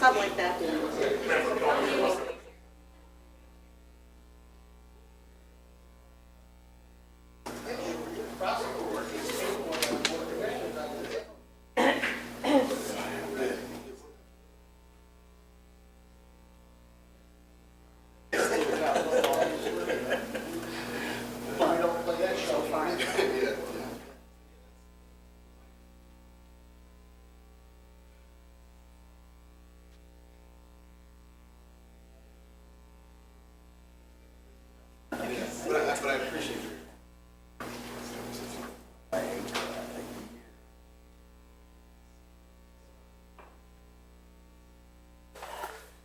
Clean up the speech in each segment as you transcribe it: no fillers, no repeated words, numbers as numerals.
Something like that.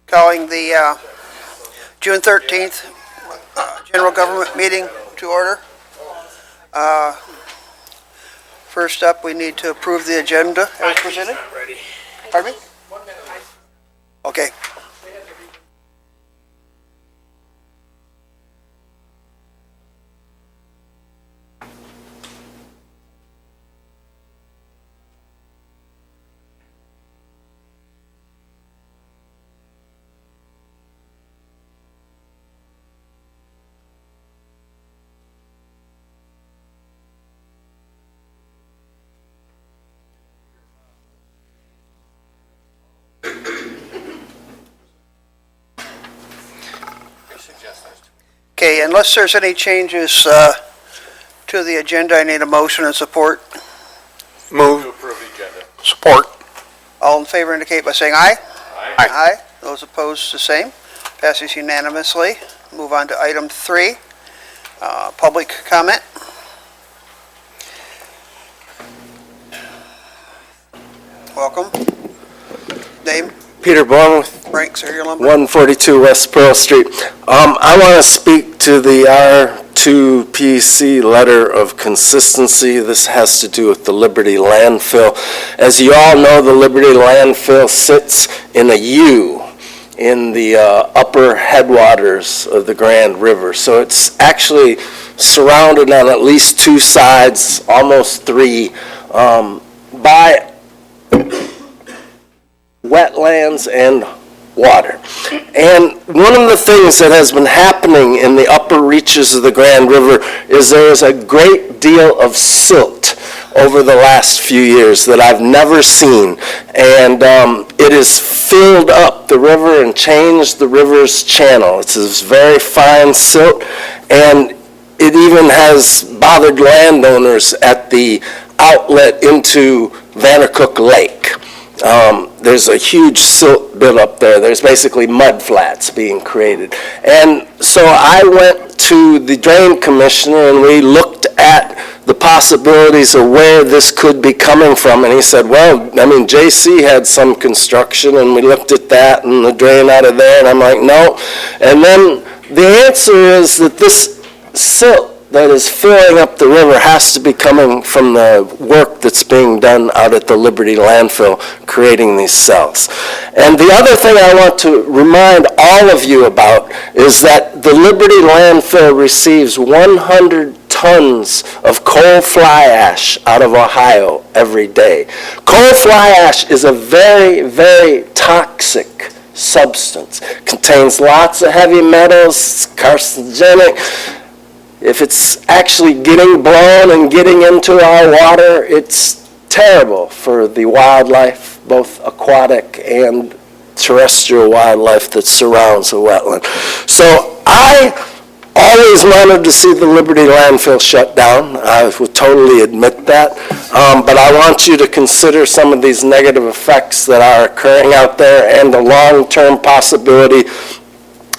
Calling the June 13th General Government meeting to order. First up, we need to approve the agenda as presented. Pardon me? Okay. Okay, unless there's any changes to the agenda, I need a motion and support. Move to approve the agenda. Support. All in favor indicate by saying aye. Aye. Aye. Those opposed, the same. Passes unanimously. Move on to item 3, public comment. Welcome. Name? Peter Bournemouth, Frank, serial number? 142 West Pearl Street. I want to speak to the R2PC letter of consistency. This has to do with the Liberty landfill. As you all know, the Liberty landfill sits in a U in the upper headwaters of the Grand River. So it's actually surrounded on at least 2 sides, almost 3, by wetlands and water. And one of the things that has been happening in the upper reaches of the Grand River is there is a great deal of silt over the last few years that I've never seen. And it has filled up the river and changed the river's channel. It's this very fine silt, and it even has bothered landowners at the outlet into Vandercook Lake. There's a huge silt bit up there. There's basically mud flats being created. And so I went to the drain commissioner and we looked at the possibilities of where this could be coming from. And he said, well, I mean, JC had some construction and we looked at that and the drain out of there. And I'm like, no. And then the answer is that this silt that is filling up the river has to be coming from the work that's being done out at the Liberty landfill, creating these cells. And the other thing I want to remind all of you about is that the Liberty landfill receives 100 tons of coal fly ash out of Ohio every day. Coal fly ash is a very, very toxic substance. Contains lots of heavy metals, it's carcinogenic. If it's actually getting blown and getting into our water, it's terrible for the wildlife, both aquatic and terrestrial wildlife that surrounds the wetland. So I always wanted to see the Liberty landfill shut down. I would totally admit that. But I want you to consider some of these negative effects that are occurring out there and the long-term possibility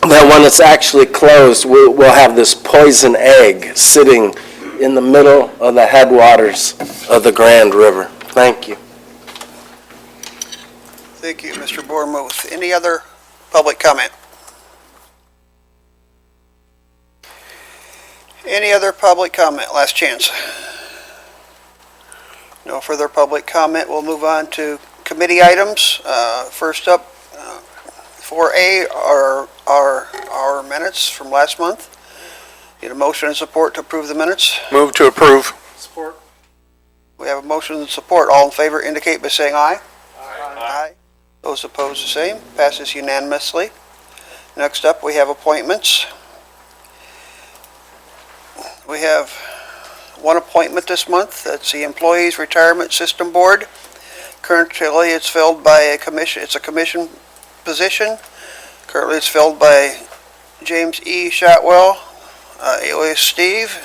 that when it's actually closed, we'll have this poison egg sitting in the middle of the headwaters of the Grand River. Thank you. Thank you, Mr. Bournemouth. Any other public comment? Any other public comment? Last chance. No further public comment. We'll move on to committee items. First up, 4A are our minutes from last month. Need a motion and support to approve the minutes. Move to approve. Support. We have a motion and support. All in favor indicate by saying aye. Aye. Those opposed, the same. Passes unanimously. Next up, we have appointments. We have one appointment this month. That's the Employees Retirement System Board. Currently, it's filled by a commission. It's a commission position. Currently, it's filled by James E. Shotwell, alias Steve.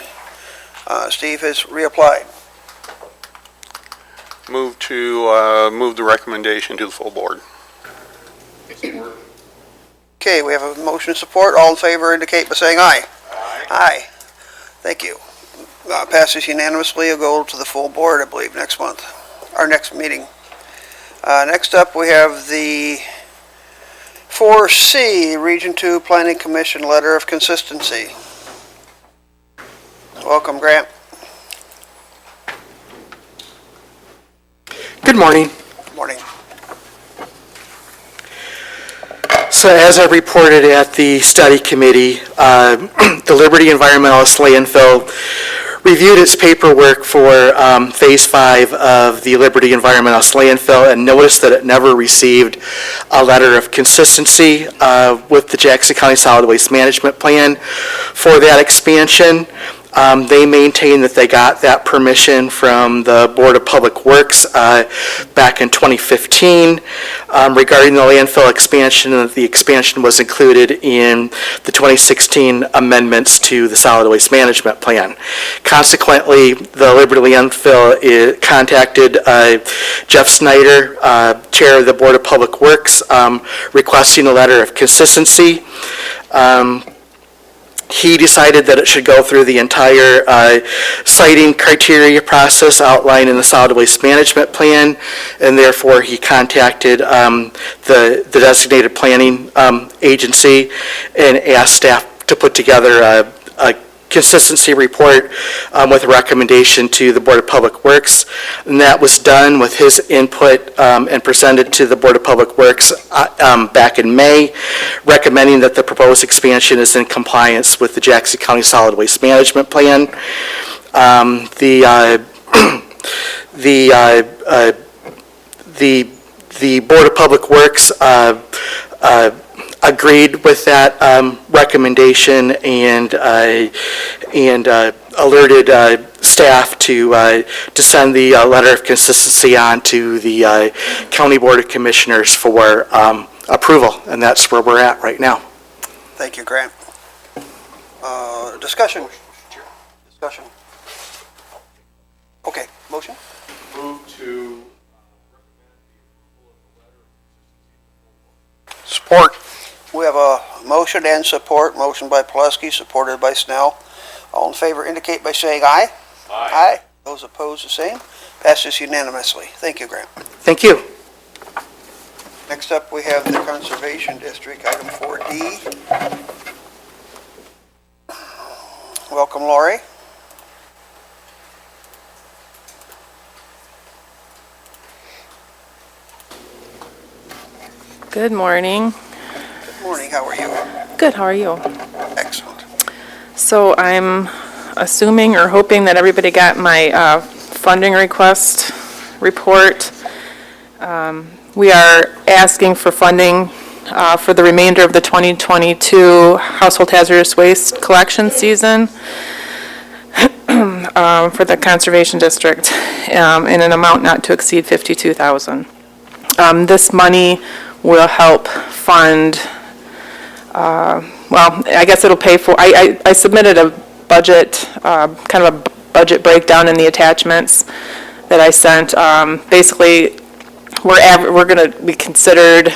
Steve has reapplied. Move the recommendation to the full board. Okay, we have a motion and support. All in favor indicate by saying aye. Aye. Aye. Thank you. Passes unanimously. It'll go to the full board, I believe, next month, our next meeting. Next up, we have the 4C, Region 2 Planning Commission Letter of Consistency. Welcome, Grant. Good morning. Good morning. So as I reported at the study committee, the Liberty Environmentalist Landfill reviewed its paperwork for Phase 5 of the Liberty Environmentalist Landfill and noticed that it never received a letter of consistency with the Jackson County Solid Waste Management Plan for that expansion. They maintain that they got that permission from the Board of Public Works back in 2015 regarding the landfill expansion, and that the expansion was included in the 2016 amendments to the Solid Waste Management Plan. Consequently, the Liberty Landfill contacted Jeff Snyder, Chair of the Board of Public Works, requesting a letter of consistency. He decided that it should go through the entire citing criteria process outlined in the Solid Waste Management Plan, and therefore he contacted the designated planning agency and asked staff to put together a consistency report with a recommendation to the Board of Public Works. And that was done with his input and presented to the Board of Public Works back in May, recommending that the proposed expansion is in compliance with the Jackson County Solid Waste Management Plan. The Board of Public Works agreed with that recommendation and alerted staff to send the letter of consistency on to the County Board of Commissioners for approval, and that's where we're at right now. Thank you, Grant. Discussion. Discussion. Okay, motion? Move to Support. We have a motion and support. Motion by Pulaski, supported by Snell. All in favor indicate by saying aye. Aye. Aye. Those opposed, the same. Passes unanimously. Thank you, Grant. Thank you. Next up, we have the Conservation District, item 4D. Welcome, Lori. Good morning. Good morning. How are you? Good, how are you? Excellent. So I'm assuming or hoping that everybody got my funding request report. We are asking for funding for the remainder of the 2022 household hazardous waste collection season for the Conservation District in an amount not to exceed $52,000. This money will help fund, well, I guess it'll pay for, I submitted a budget, kind of a budget breakdown in the attachments that I sent. Basically, we're going to be considered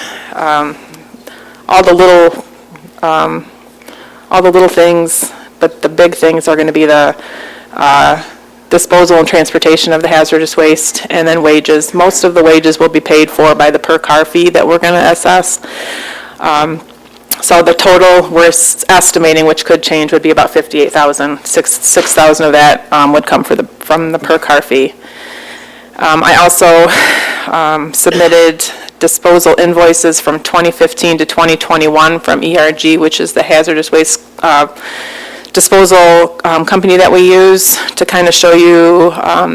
all the little things, but the big things are going to be the disposal and transportation of the hazardous waste, and then wages. Most of the wages will be paid for by the per car fee that we're going to assess. So the total we're estimating, which could change, would be about $58,000. $6,000 of that would come from the per car fee. I also submitted disposal invoices from 2015 to 2021 from ERG, which is the hazardous waste disposal company that we use, to kind of show you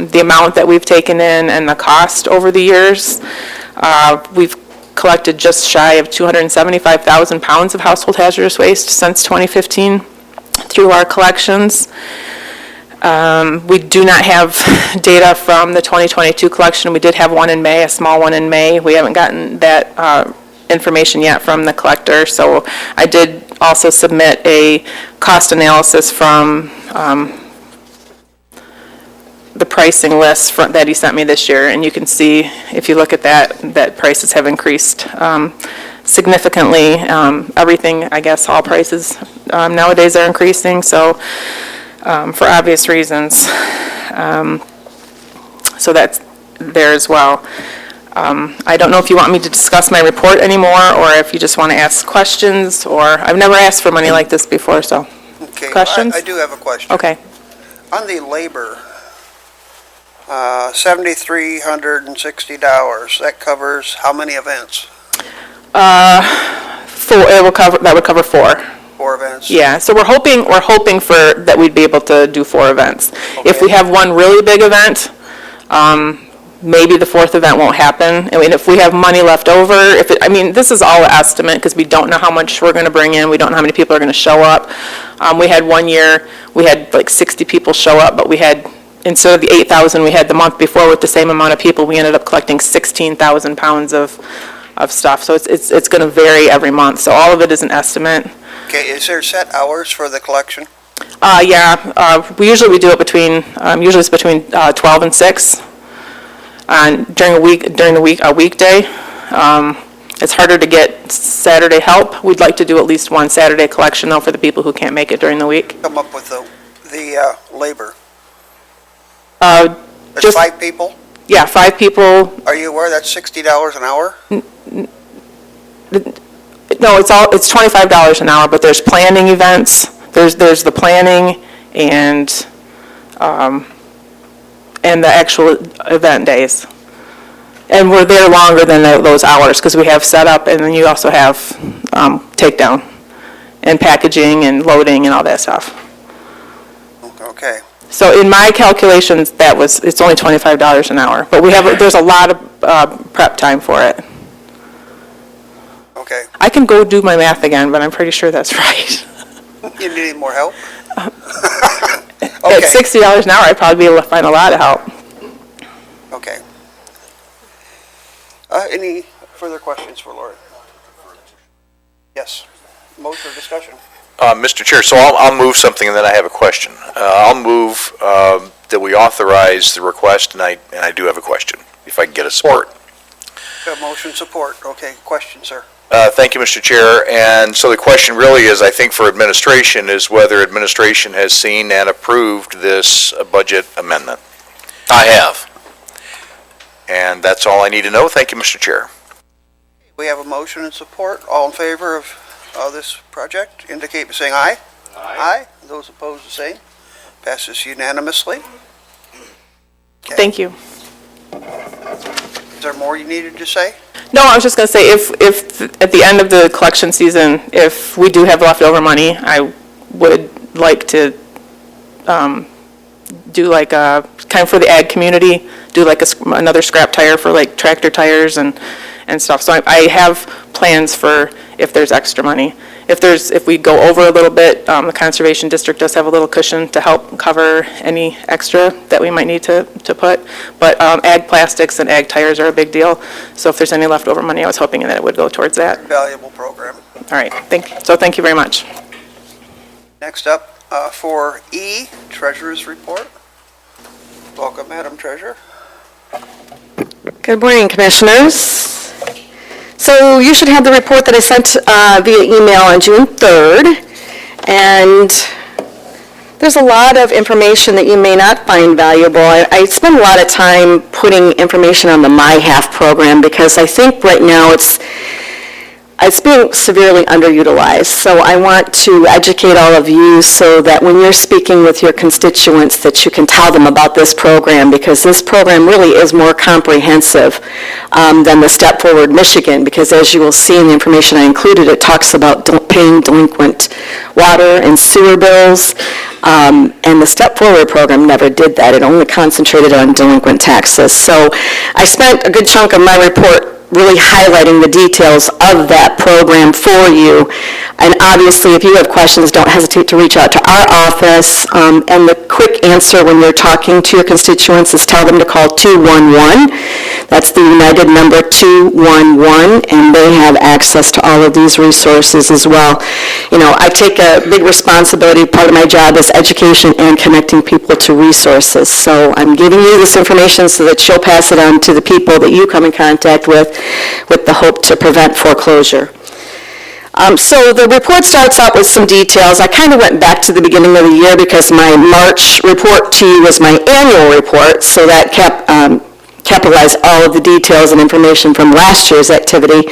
the amount that we've taken in and the cost over the years. We've collected just shy of 275,000 pounds of household hazardous waste since 2015 through our collections. We do not have data from the 2022 collection. We did have one in May, a small one in May. We haven't gotten that information yet from the collector, so I did also submit a cost analysis from the pricing list that he sent me this year, and you can see, if you look at that prices have increased significantly. Everything, I guess, all prices nowadays are increasing, so for obvious reasons. So that's there as well. I don't know if you want me to discuss my report anymore, or if you just want to ask questions, or I've never asked for money like this before, so. Okay, Questions? I do have a question. Okay. On the labor, $7,360, that covers how many events? That would cover 4. 4 events? Yeah, so we're hoping for that we'd be able to do 4 events. If Okay. we have one really big event, maybe the 4th event won't happen. I mean, if we have money left over, this is all an estimate because we don't know how much we're going to bring in. We don't know how many people are going to show up. We had one year, we had like 60 people show up, but we had, instead of the 8,000 we had the month before with the same amount of people, we ended up collecting 16,000 pounds of stuff. So it's going to vary every month. So all of it is an estimate. Okay, is there set hours for the collection? Yeah, we do it between, usually it's between 12 and 6. During a weekday. It's harder to get Saturday help. We'd like to do at least one Saturday collection, though, for the people who can't make it during the week. Come up with the labor? There's Just 5 people? Yeah, 5 people. Are you aware that's $60 an hour? No, it's $25 an hour, but there's planning events. There's the planning and the actual event days. And we're there longer than those hours because we have setup, and then you also have takedown and packaging and loading and all that stuff. Okay. So in my calculations, it's only $25 an hour, but there's a lot of prep time for it. Okay. I can go do my math again, but I'm pretty sure that's right. You need any more help? At $60 an hour, I'd probably be able to find a lot of help. Okay. Any further questions for Lori? Yes. Motion or discussion? Mr. Chair, so I'll move something and then I have a question. I'll move that we authorize the request, and I do have a question, if I can get a support. Motion support. Okay, question, sir. Thank you, Mr. Chair. And so the question really is, I think for administration, is whether administration has seen and approved this budget amendment. I have. And that's all I need to know. Thank you, Mr. Chair. We have a motion and support. All in favor of this project indicate by saying aye. Aye. Those opposed, the same. Passes unanimously. Okay. Thank you. Is there more you needed to say? No, I was just going to say, if at the end of the collection season, if we do have leftover money, I would like to do like a, kind of for the ag community, do like another scrap tire for like tractor tires and stuff. So I have plans for if there's extra money. If we go over a little bit, the Conservation District does have a little cushion to help cover any extra that we might need to put. But ag plastics and ag tires are a big deal. So if there's any leftover money, I was hoping that it would go towards that. Valuable program. All right, thank you very much. Next up, for E, Treasurer's Report. Welcome, Madam Treasurer. Good morning, Commissioners. So you should have the report that I sent via email on June 3rd, and there's a lot of information that you may not find valuable. I spend a lot of time putting information on the MyHalf program because I think right now it's being severely underutilized. So I want to educate all of you so that when you're speaking with your constituents that you can tell them about this program, because this program really is more comprehensive than the Step Forward Michigan, because as you will see in the information I included, it talks about paying delinquent water and sewer bills, and the Step Forward program never did that. It only concentrated on delinquent taxes. So I spent a good chunk of my report really highlighting the details of that program for you. And obviously, if you have questions, don't hesitate to reach out to our office. And the quick answer when you're talking to your constituents is tell them to call 211. That's the United number 211, and they have access to all of these resources as well. You know, I take a big responsibility. Part of my job is education and connecting people to resources. So I'm giving you this information so that you'll pass it on to the people that you come in contact with the hope to prevent foreclosure. So the report starts out with some details. I kind of went back to the beginning of the year because my March report to you was my annual report, so that capitalized all of the details and information from last year's activity.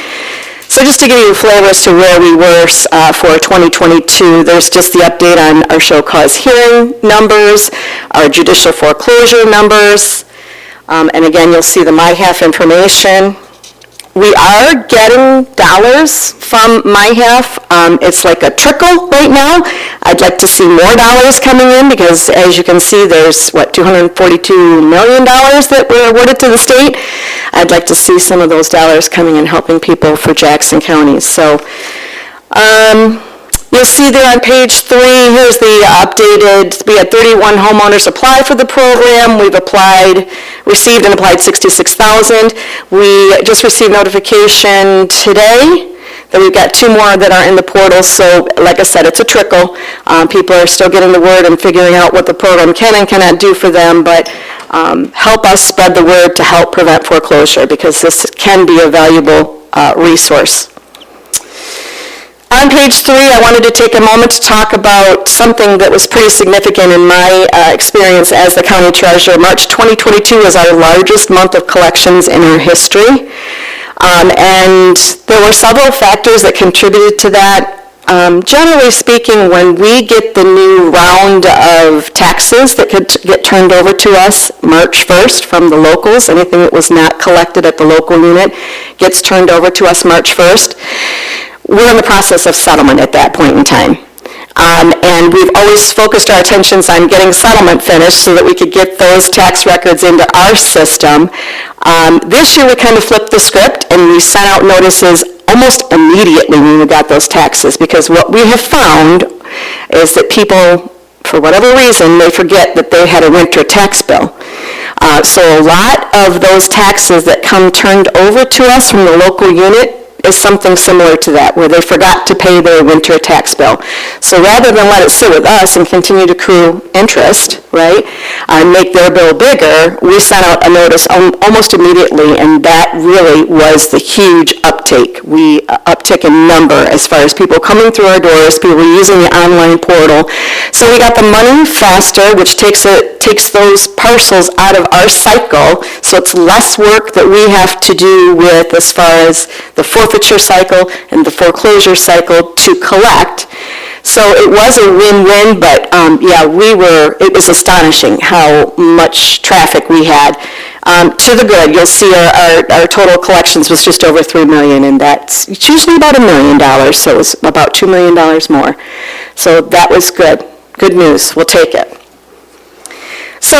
So just to give you a flavor as to where we were for 2022, there's just the update on our show cause hearing numbers, our judicial foreclosure numbers, and again, you'll see the MyHalf information. We are getting dollars from MyHalf. It's like a trickle right now. I'd like to see more dollars coming in because, as you can see, there's, $242 million that were awarded to the state. I'd like to see some of those dollars coming in helping people for Jackson County. So you'll see there on page 3, here's the updated, we had 31 homeowners apply for the program. We've received and applied 66,000. We just received notification today that we've got 2 more that are in the portal. So like I said, it's a trickle. People are still getting the word and figuring out what the program can and cannot do for them, but help us spread the word to help prevent foreclosure because this can be a valuable resource. On page 3, I wanted to take a moment to talk about something that was pretty significant in my experience as the county treasurer. March 2022 was our largest month of collections in our history. And there were several factors that contributed to that. Generally speaking, when we get the new round of taxes that could get turned over to us March 1st from the locals, anything that was not collected at the local unit gets turned over to us March 1st. We're in the process of settlement at that point in time. And we've always focused our attentions on getting settlement finished so that we could get those tax records into our system. This year we kind of flipped the script and we sent out notices almost immediately when we got those taxes, because what we have found is that people, for whatever reason, they forget that they had a winter tax bill. So a lot of those taxes that come turned over to us from the local unit is something similar to that, where they forgot to pay their winter tax bill. So rather than let it sit with us and continue to accrue interest, right, and make their bill bigger, we sent out a notice almost immediately, and that really was the huge uptick in number as far as people coming through our doors, people using the online portal. So we got the money faster, which takes those parcels out of our cycle, so it's less work that we have to do with as far as the forfeiture cycle and the foreclosure cycle to collect. So it was a win-win, but it was astonishing how much traffic we had. To the good, you'll see our total collections was just over $3 million, and it's usually about $1 million, so it was about $2 million more. So that was good. Good news. We'll take it. So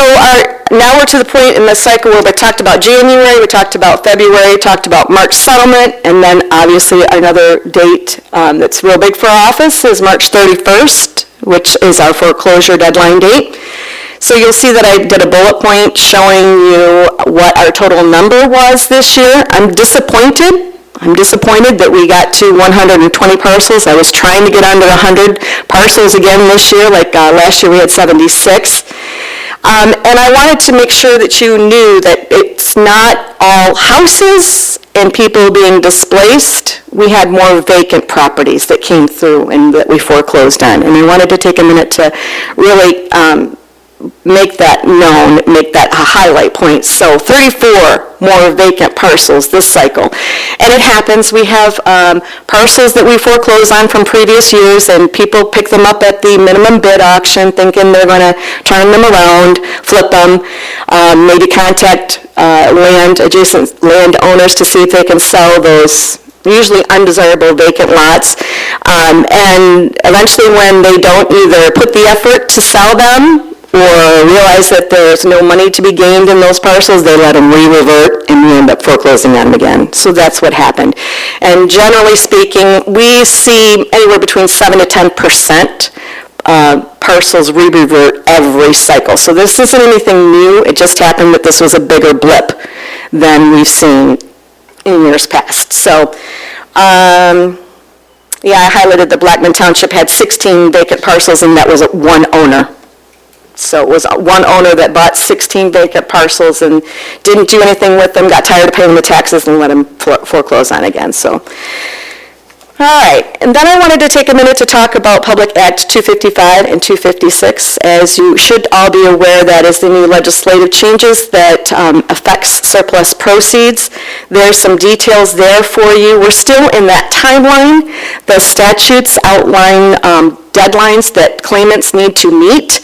now we're to the point in the cycle where we talked about January, we talked about February, talked about March settlement, and then obviously another date that's real big for our office is March 31st, which is our foreclosure deadline date. So you'll see that I did a bullet point showing you what our total number was this year. I'm disappointed that we got to 120 parcels. I was trying to get under 100 parcels again this year, like last year we had 76. And I wanted to make sure that you knew that it's not all houses and people being displaced. We had more vacant properties that came through and that we foreclosed on. And I wanted to take a minute to really make that known, make that a highlight point. So 34 more vacant parcels this cycle. And it happens, we have parcels that we foreclose on from previous years, and people pick them up at the minimum bid auction thinking they're going to turn them around, flip them, maybe contact adjacent landowners to see if they can sell those usually undesirable vacant lots. And eventually when they don't either put the effort to sell them or realize that there's no money to be gained in those parcels, they let them re-revert and we end up foreclosing on them again. So that's what happened. And generally speaking, we see anywhere between 7 to 10% parcels re-revert every cycle. So this isn't anything new. It just happened that this was a bigger blip than we've seen in years past. So, yeah, I highlighted that Blackman Township had 16 vacant parcels, and that was one owner. So it was one owner that bought 16 vacant parcels and didn't do anything with them, got tired of paying the taxes, and let them foreclose on again. So, all right. And then I wanted to take a minute to talk about Public Act 255 and 256. As you should all be aware, that is the new legislative changes that affects surplus proceeds. There's some details there for you. We're still in that timeline. The statutes outline deadlines that claimants need to meet.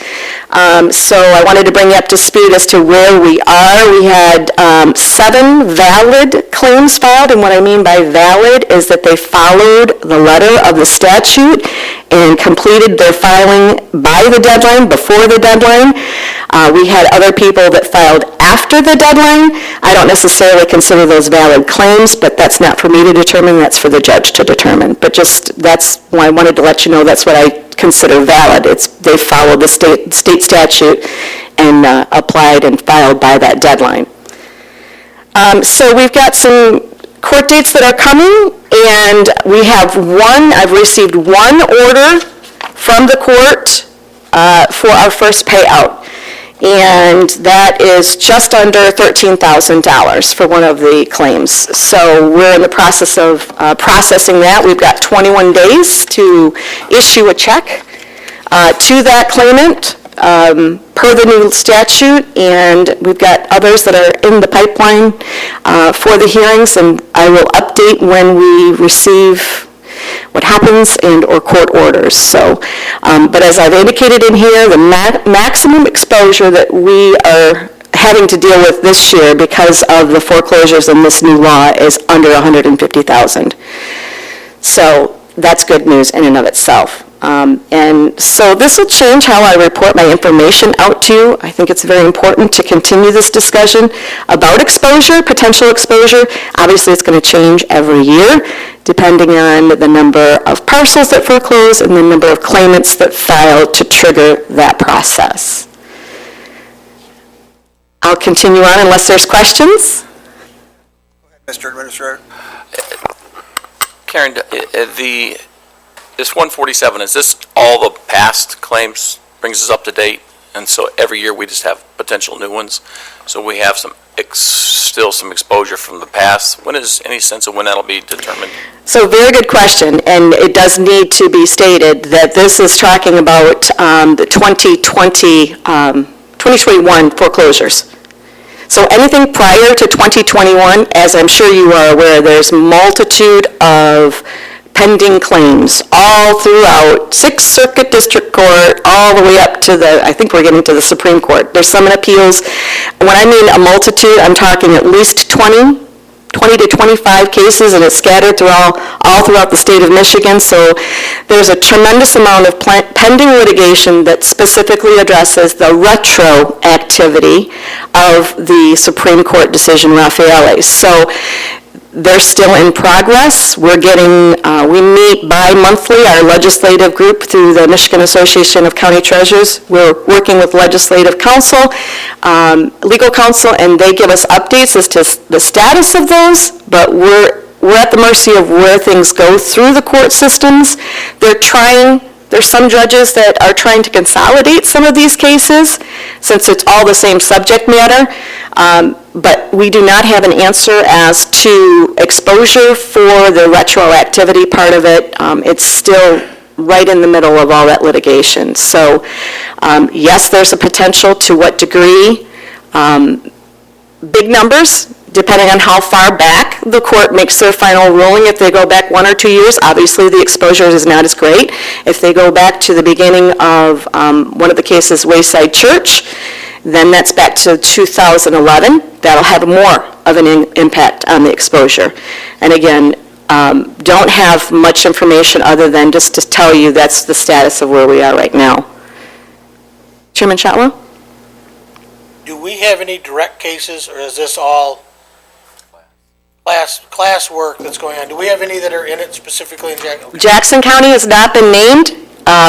So I wanted to bring you up to speed as to where we are. We had 7 valid claims filed, and what I mean by valid is that they followed the letter of the statute and completed their filing by the deadline, before the deadline. We had other people that filed after the deadline. I don't necessarily consider those valid claims, but that's not for me to determine, that's for the judge to determine. But just, that's why I wanted to let you know that's what I consider valid. They followed the state statute and applied and filed by that deadline. So we've got some court dates that are coming, and we have I've received one order from the court for our first payout, and that is just under $13,000 for one of the claims. So we're in the process of processing that. We've got 21 days to issue a check to that claimant per the new statute, and we've got others that are in the pipeline for the hearings, and I will update when we receive what happens and/or court orders. So, but as I've indicated in here, the maximum exposure that we are having to deal with this year because of the foreclosures in this new law is under $150,000. So that's good news in and of itself. And so this will change how I report my information out to you. I think it's very important to continue this discussion about exposure, potential exposure. Obviously, it's going to change every year, depending on the number of parcels that foreclose and the number of claimants that file to trigger that process. I'll continue on unless there's questions. Mr. Administrator. Karen, this 147, is this all the past claims, brings us up to date? And so every year we just have potential new ones? So we have still some exposure from the past. When is any sense of when that'll be determined? So very good question, and it does need to be stated that this is talking about the 2021 foreclosures. So anything prior to 2021, as I'm sure you are aware, there's multitude of pending claims all throughout 6th Circuit District Court, all the way up to I think we're getting to the Supreme Court. There's some in appeals. When I mean a multitude, I'm talking at least 20 20 to 25 cases, and it's scattered all throughout the state of Michigan. So there's a tremendous amount of pending litigation that specifically addresses the retroactivity of the Supreme Court decision Raffaele. So they're still in progress. We meet bi-monthly, our legislative group, through the Michigan Association of County Treasurers. We're working with legislative counsel, legal counsel, and they give us updates as to the status of those, but we're at the mercy of where things go through the court systems. There's some judges that are trying to consolidate some of these cases, since it's all the same subject matter. But we do not have an answer as to exposure for the retroactivity part of it. It's still right in the middle of all that litigation. So, yes, there's a potential. To what degree? Big numbers, depending on how far back the court makes their final ruling. If they go back 1 or 2 years, obviously the exposure is not as great. If they go back to the beginning of one of the cases, Wayside Church, then that's back to 2011. That'll have more of an impact on the exposure. And again, don't have much information other than just to tell you that's the status of where we are right now. Chairman Shotwell? Do we have any direct cases, or is this all class work that's going on? Do we have any that are in it specifically in Jackson? Jackson County has not been named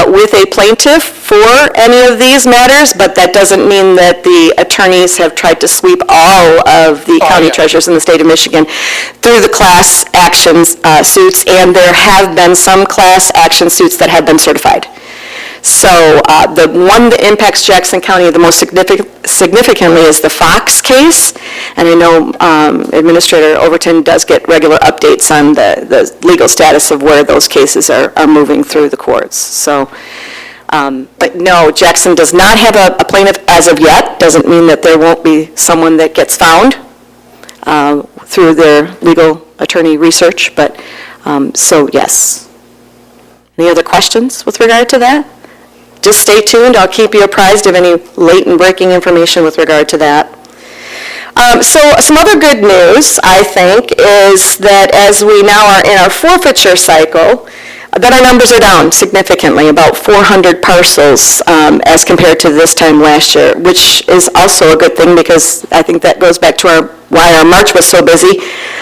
with a plaintiff for any of these matters, but that doesn't mean that the attorneys have tried to sweep all of the county treasurers in the state of Michigan through the class actions suits, and there have been some class action suits that have been certified. So the one that impacts Jackson County the most significantly is the Fox case, and I know Administrator Overton does get regular updates on the legal status of where those cases are moving through the courts. So, but no, Jackson does not have a plaintiff as of yet. Doesn't mean that there won't be someone that gets found through their legal attorney research, but so yes. Any other questions with regard to that? Just stay tuned. I'll keep you apprised of any latent breaking information with regard to that. So some other good news, I think, is that as we now are in our forfeiture cycle, that our numbers are down significantly, about 400 parcels as compared to this time last year, which is also a good thing because I think that goes back to why our March was so busy.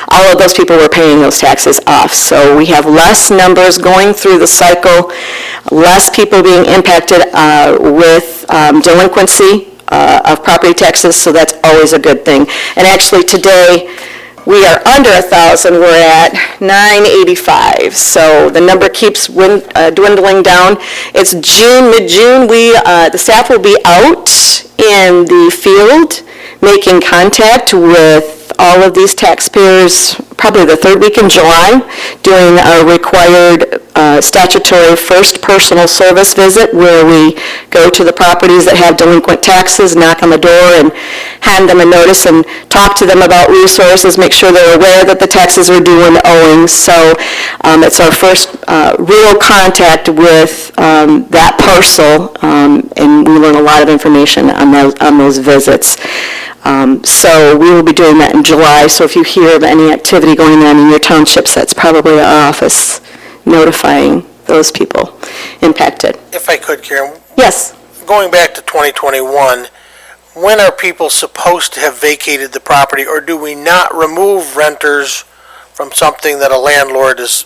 All of those people were paying those taxes off. So we have less numbers going through the cycle, less people being impacted with delinquency of property taxes, so that's always a good thing. And actually today, we are under 1,000, we're at 985, so the number keeps dwindling down. It's June, mid-June, the staff will be out in the field making contact with all of these taxpayers probably the third week in July, doing a required statutory first personal service visit where we go to the properties that have delinquent taxes, knock on the door and hand them a notice and talk to them about resources, make sure they're aware that the taxes are due and owing. So it's our first real contact with that parcel, and we learn a lot of information on those visits. So we will be doing that in July, so if you hear of any activity going on in your townships, that's probably our office notifying those people impacted. If I could, Karen. Yes. Going back to 2021, when are people supposed to have vacated the property, or do we not remove renters from something that a landlord is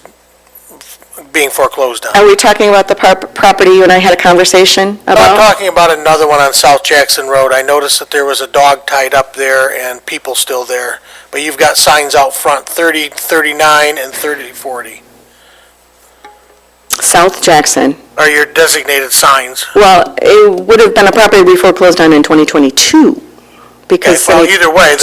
being foreclosed on? Are we talking about the property you and I had a conversation about? I'm talking about another one on South Jackson Road. I noticed that there was a dog tied up there and people still there, but you've got signs out front, 30, 39, and 30, 40. South Jackson. Are your designated signs? Well, it would have been a property we foreclosed on in 2022. Because well, either way,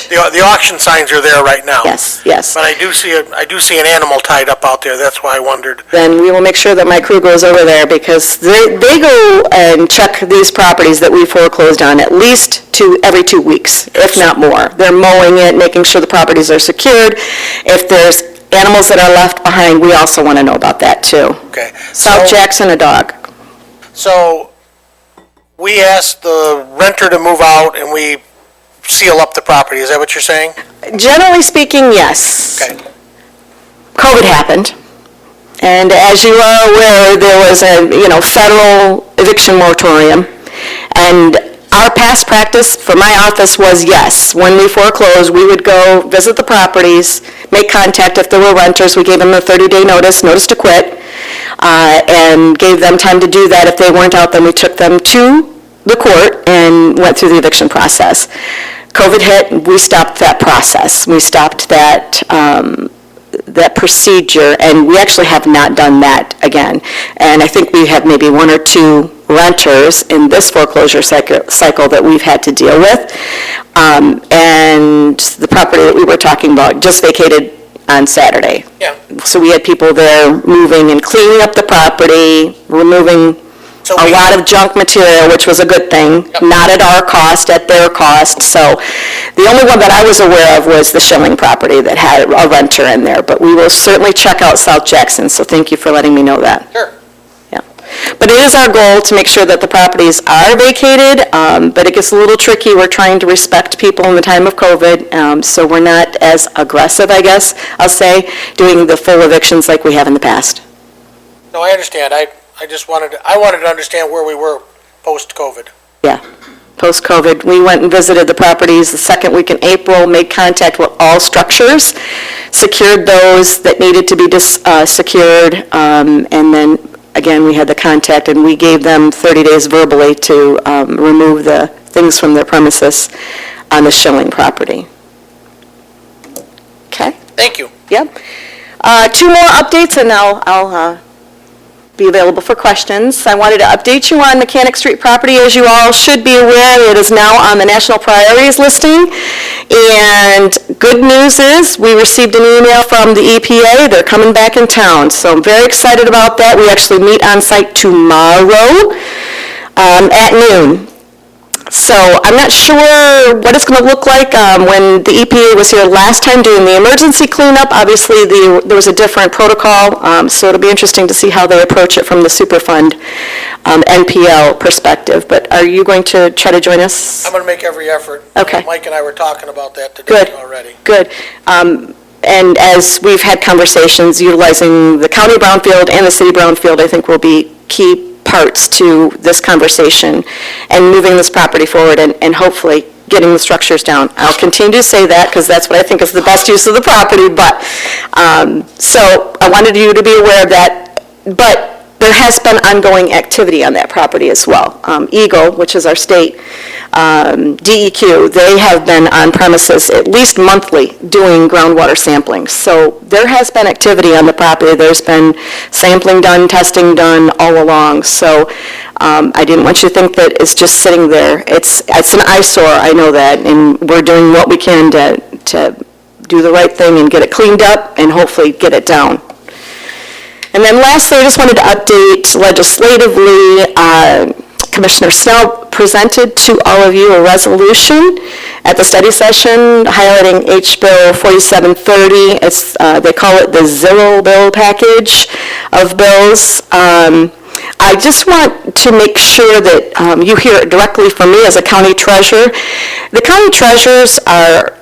the auction signs are there right now. Yes, yes. But I do see an animal tied up out there. That's why I wondered. Then we will make sure that my crew goes over there because they go and check these properties that we foreclosed on at least every 2 weeks, if not more. They're mowing it, making sure the properties are secured. If there's animals that are left behind, we also want to know about that too. Okay. South Jackson, a dog. So we asked the renter to move out and we seal up the property, is that what you're saying? Generally speaking, yes. Okay. COVID happened, and as you are aware, there was a, federal eviction moratorium, and our past practice for my office was, yes, when we foreclosed, we would go visit the properties, make contact if there were renters, we gave them a 30-day notice to quit, and gave them time to do that. If they weren't out, then we took them to the court and went through the eviction process. COVID hit, we stopped that process. We stopped that procedure, and we actually have not done that again. And I think we have maybe one or two renters in this foreclosure cycle that we've had to deal with. And the property that we were talking about just vacated on Saturday. Yeah. So we had people there moving and cleaning up the property, removing So a we- lot of junk material, which was a good thing, not at our cost, at their cost. So the only one that I was aware of was the Schilling property that had a renter in there. But we will certainly check out South Jackson, so thank you for letting me know that. Sure. Yeah. But it is our goal to make sure that the properties are vacated, but it gets a little tricky. We're trying to respect people in the time of COVID, so we're not as aggressive, I guess, I'll say, doing the full evictions like we have in the past. No, I understand. I just wanted to understand where we were post-COVID. Yeah, post-COVID. We went and visited the properties the second week in April, made contact with all structures, secured those that needed to be secured, and then, again, we had the contact, and we gave them 30 days verbally to remove the things from their premises on the Schilling property. Okay? Thank you. Yep. Two more updates, and I'll be available for questions. I wanted to update you on Mechanic Street property. As you all should be aware, it is now on the national priorities listing. And good news is, we received an email from the EPA. They're coming back in town, so I'm very excited about that. We actually meet on site tomorrow at noon. So I'm not sure what it's going to look like. When the EPA was here last time doing the emergency cleanup, obviously there was a different protocol, so it'll be interesting to see how they approach it from the Superfund NPL perspective. But are you going to try to join us? I'm going to make every effort. Okay. Mike and I were talking about that today Good. already. Good. And as we've had conversations, utilizing the county brownfield and the city brownfield, I think will be key parts to this conversation and moving this property forward and hopefully getting the structures down. I'll continue to say that because that's what I think is the best use of the property, but, so I wanted you to be aware of that, but there has been ongoing activity on that property as well. EGLE, which is our state DEQ, they have been on premises at least monthly doing groundwater sampling. So there has been activity on the property. There's been sampling done, testing done all along. So I didn't want you to think that it's just sitting there. It's an eyesore, I know that, and we're doing what we can to do the right thing and get it cleaned up and hopefully get it down. And then lastly, I just wanted to update legislatively, Commissioner Snell presented to all of you a resolution at the study session highlighting H-Bill 4730. It's, they call it the Zillow bill package of bills. I just want to make sure that you hear it directly from me as a county treasurer. The county treasurers are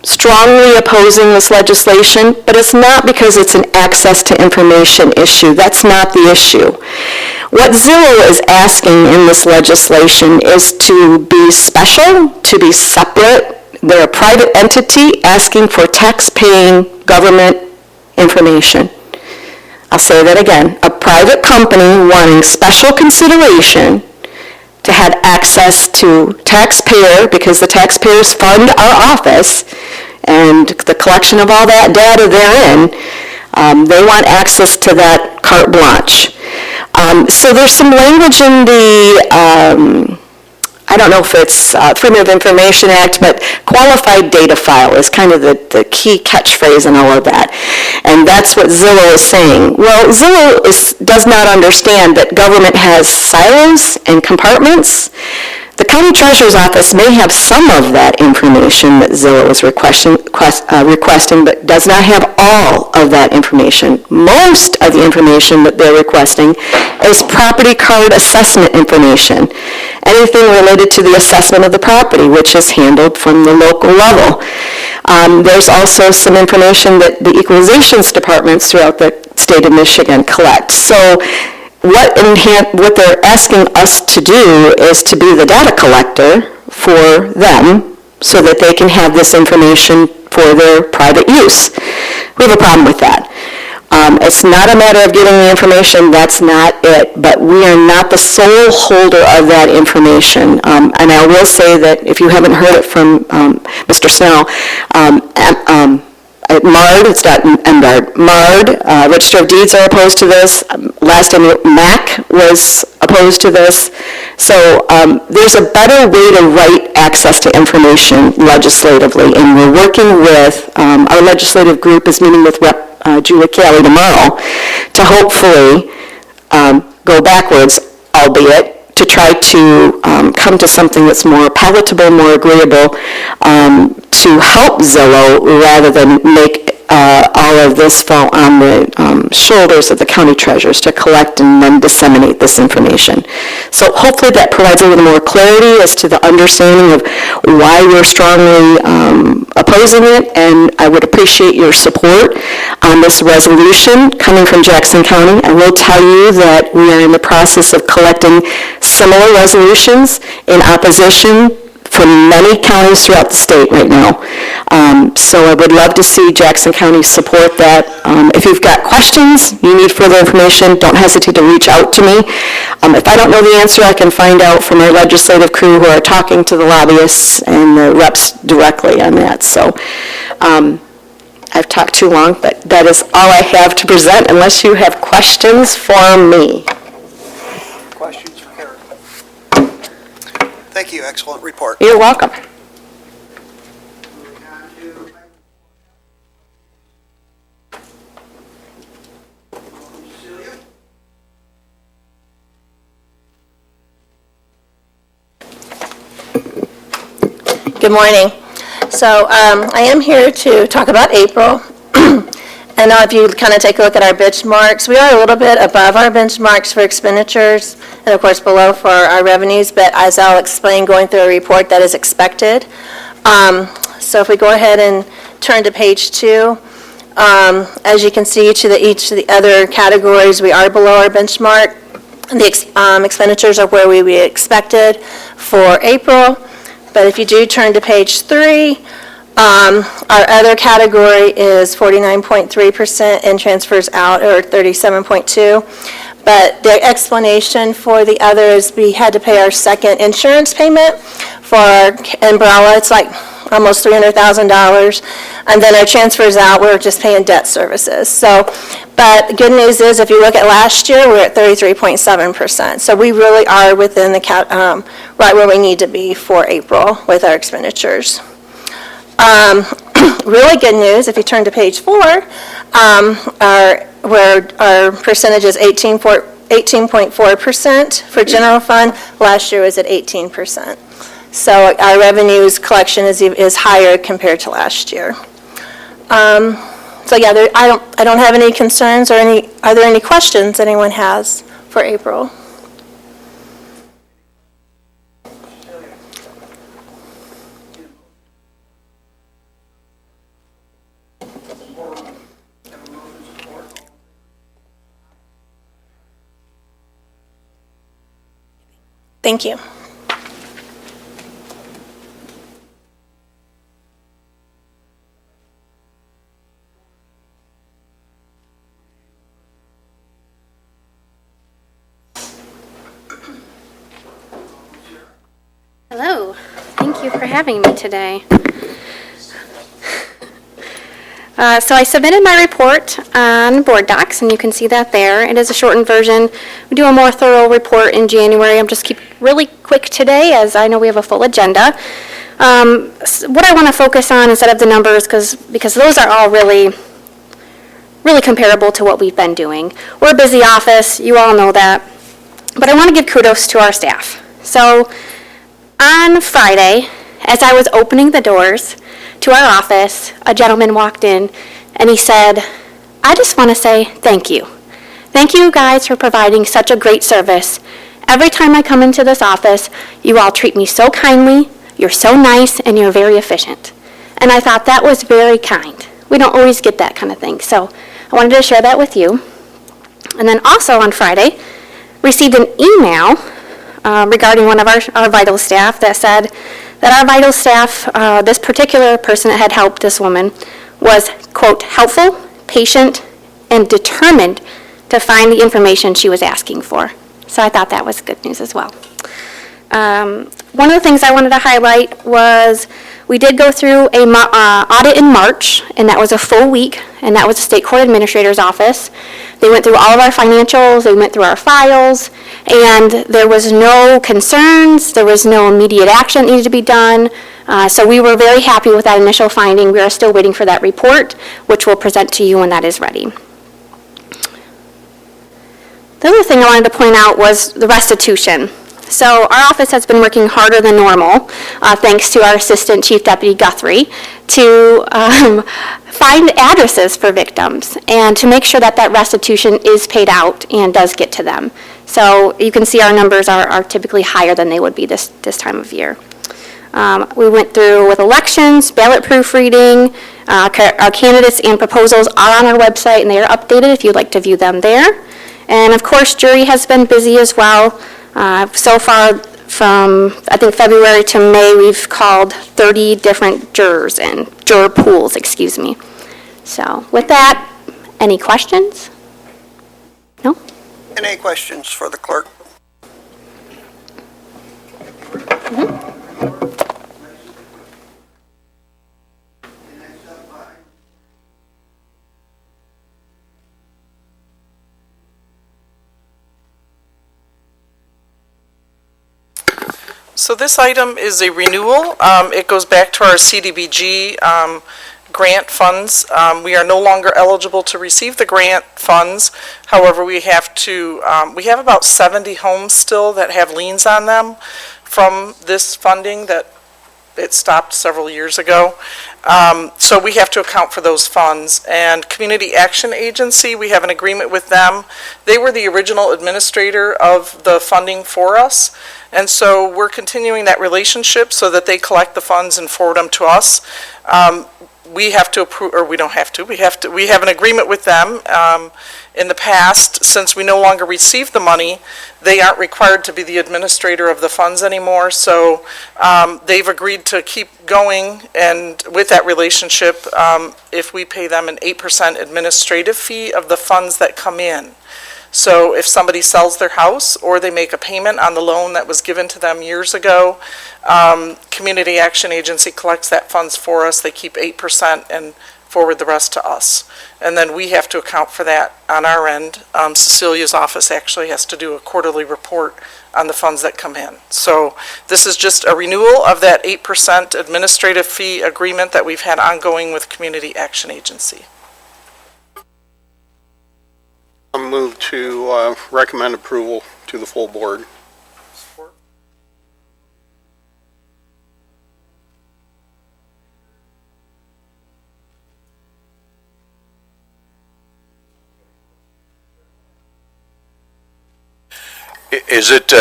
strongly opposing this legislation, but it's not because it's an access to information issue. That's not the issue. What Zillow is asking in this legislation is to be special, to be separate. They're a private entity asking for tax-paying government information. I'll say that again. A private company wanting special consideration to have access to taxpayer, because the taxpayers fund our office, and the collection of all that data therein, they want access to that carte blanche. So there's some language in the, I don't know if it's Freedom of Information Act, but qualified data file is kind of the key catchphrase in all of that. And that's what Zillow is saying. Well, Zillow does not understand that government has silos and compartments. The county treasurer's office may have some of that information that Zillow is requesting, but does not have all of that information. Most of the information that they're requesting is property card assessment information. anything related to the assessment of the property, which is handled from the local level. There's also some information that the equalizations departments throughout the state of Michigan collect. So what they're asking us to do is to be the data collector for them so that they can have this information for their private use. We have a problem with that. It's not a matter of getting the information, that's not it, but we are not the sole holder of that information. And I will say that if you haven't heard it from Mr. Snell, at MARD, it's not MDARD, MARD, Register of Deeds are opposed to this. Last time MAC was opposed to this. So there's a better way to write access to information legislatively, and we're working with, our legislative group is meeting with Rep. Julie Kelly tomorrow to hopefully go backwards, albeit, to try to come to something that's more palatable, more agreeable, to help Zillow rather than make all of this fall on the shoulders of the county treasurers to collect and then disseminate this information. So hopefully that provides a little more clarity as to the understanding of why we're strongly opposing it, and I would appreciate your support on this resolution coming from Jackson County. I will tell you that we are in the process of collecting similar resolutions in opposition from many counties throughout the state right now. So I would love to see Jackson County support that. If you've got questions, you need further information, don't hesitate to reach out to me. If I don't know the answer, I can find out from our legislative crew who are talking to the lobbyists and the reps directly on that. So I've talked too long, but that is all I have to present unless you have questions for me. Questions for Karen? Thank you, excellent report. You're welcome. Good morning. So I am here to talk about April. And now if you kind of take a look at our benchmarks, we are a little bit above our benchmarks for expenditures and of course below for our revenues, but as I'll explain going through a report that is expected. So if we go ahead and turn to page 2, as you can see each of the other categories, we are below our benchmark. The expenditures are where we expected for April. But if you do turn to page 3, our other category is 49.3% and transfers out, or 37.2%. But the explanation for the other is we had to pay our second insurance payment for our umbrella. It's like almost $300,000. And then our transfers out, we're just paying debt services. So, but the good news is if you look at last year, we're at 33.7%. So we really are within the right where we need to be for April with our expenditures. Really good news, if you turn to page 4, where our percentage is 18.4% for general fund. Last year was at 18%. So our revenues collection is higher compared to last year. So yeah, I don't have any concerns or are there any questions anyone has for April? Thank you. Hello, thank you for having me today. So I submitted my report on board docs, and you can see that there. It is a shortened version. We do a more thorough report in January. I'm just keep really quick today, as I know we have a full agenda. What I want to focus on instead of the numbers, because those are all really comparable to what we've been doing. We're a busy office, you all know that, but I want to give kudos to our staff. So on Friday, as I was opening the doors to our office, a gentleman walked in and he said, "I just want to say thank you. Thank you guys for providing such a great service Every time I come into this office, you all treat me so kindly, you're so nice, and you're very efficient. And I thought that was very kind. We don't always get that kind of thing, so I wanted to share that with you. And then also on Friday, received an email regarding one of our vital staff that said that our vital staff, this particular person that had helped this woman, was, quote, helpful, patient, and determined to find the information she was asking for. So I thought that was good news as well. One of the things I wanted to highlight was we did go through a audit in March, and that was a full week, and that was the State Court Administrator's Office. They went through all of our financials, they went through our files, and there was no concerns, there was no immediate action that needed to be done. So we were very happy with that initial finding. We are still waiting for that report, which we'll present to you when that is ready. The other thing I wanted to point out was the restitution. So our office has been working harder than normal, thanks to our Assistant Chief Deputy Guthrie, to find addresses for victims and to make sure that that restitution is paid out and does get to them. So you can see our numbers are typically higher than they would be this time of year. We went through with elections, ballot proofreading. Our candidates and proposals are on our website, and they are updated if you'd like to view them there. And of course, jury has been busy as well. So far, from I think February to May, we've called 30 different jurors and juror pools, excuse me. So with that, any questions? No? Any questions for the clerk? So this item is a renewal. It goes back to our CDBG grant funds. We are no longer eligible to receive the grant funds. However, we have about 70 homes still that have liens on them from this funding that it stopped several years ago. So we have to account for those funds. And Community Action Agency, we have an agreement with them. They were the original administrator of the funding for us. And so we're continuing that relationship so that they collect the funds and forward them to us. We have to approve, or we don't have to, we have an agreement with them. In the past, since we no longer receive the money, they aren't required to be the administrator of the funds anymore. So they've agreed to keep going, and with that relationship, if we pay them an 8% administrative fee of the funds that come in. So if somebody sells their house or they make a payment on the loan that was given to them years ago, Community Action Agency collects that funds for us. They keep 8% and forward the rest to us. And then we have to account for that on our end. Cecilia's office actually has to do a quarterly report on the funds that come in. So this is just a renewal of that 8% administrative fee agreement that we've had ongoing with Community Action Agency. I'll move to recommend approval to the full board. Is it,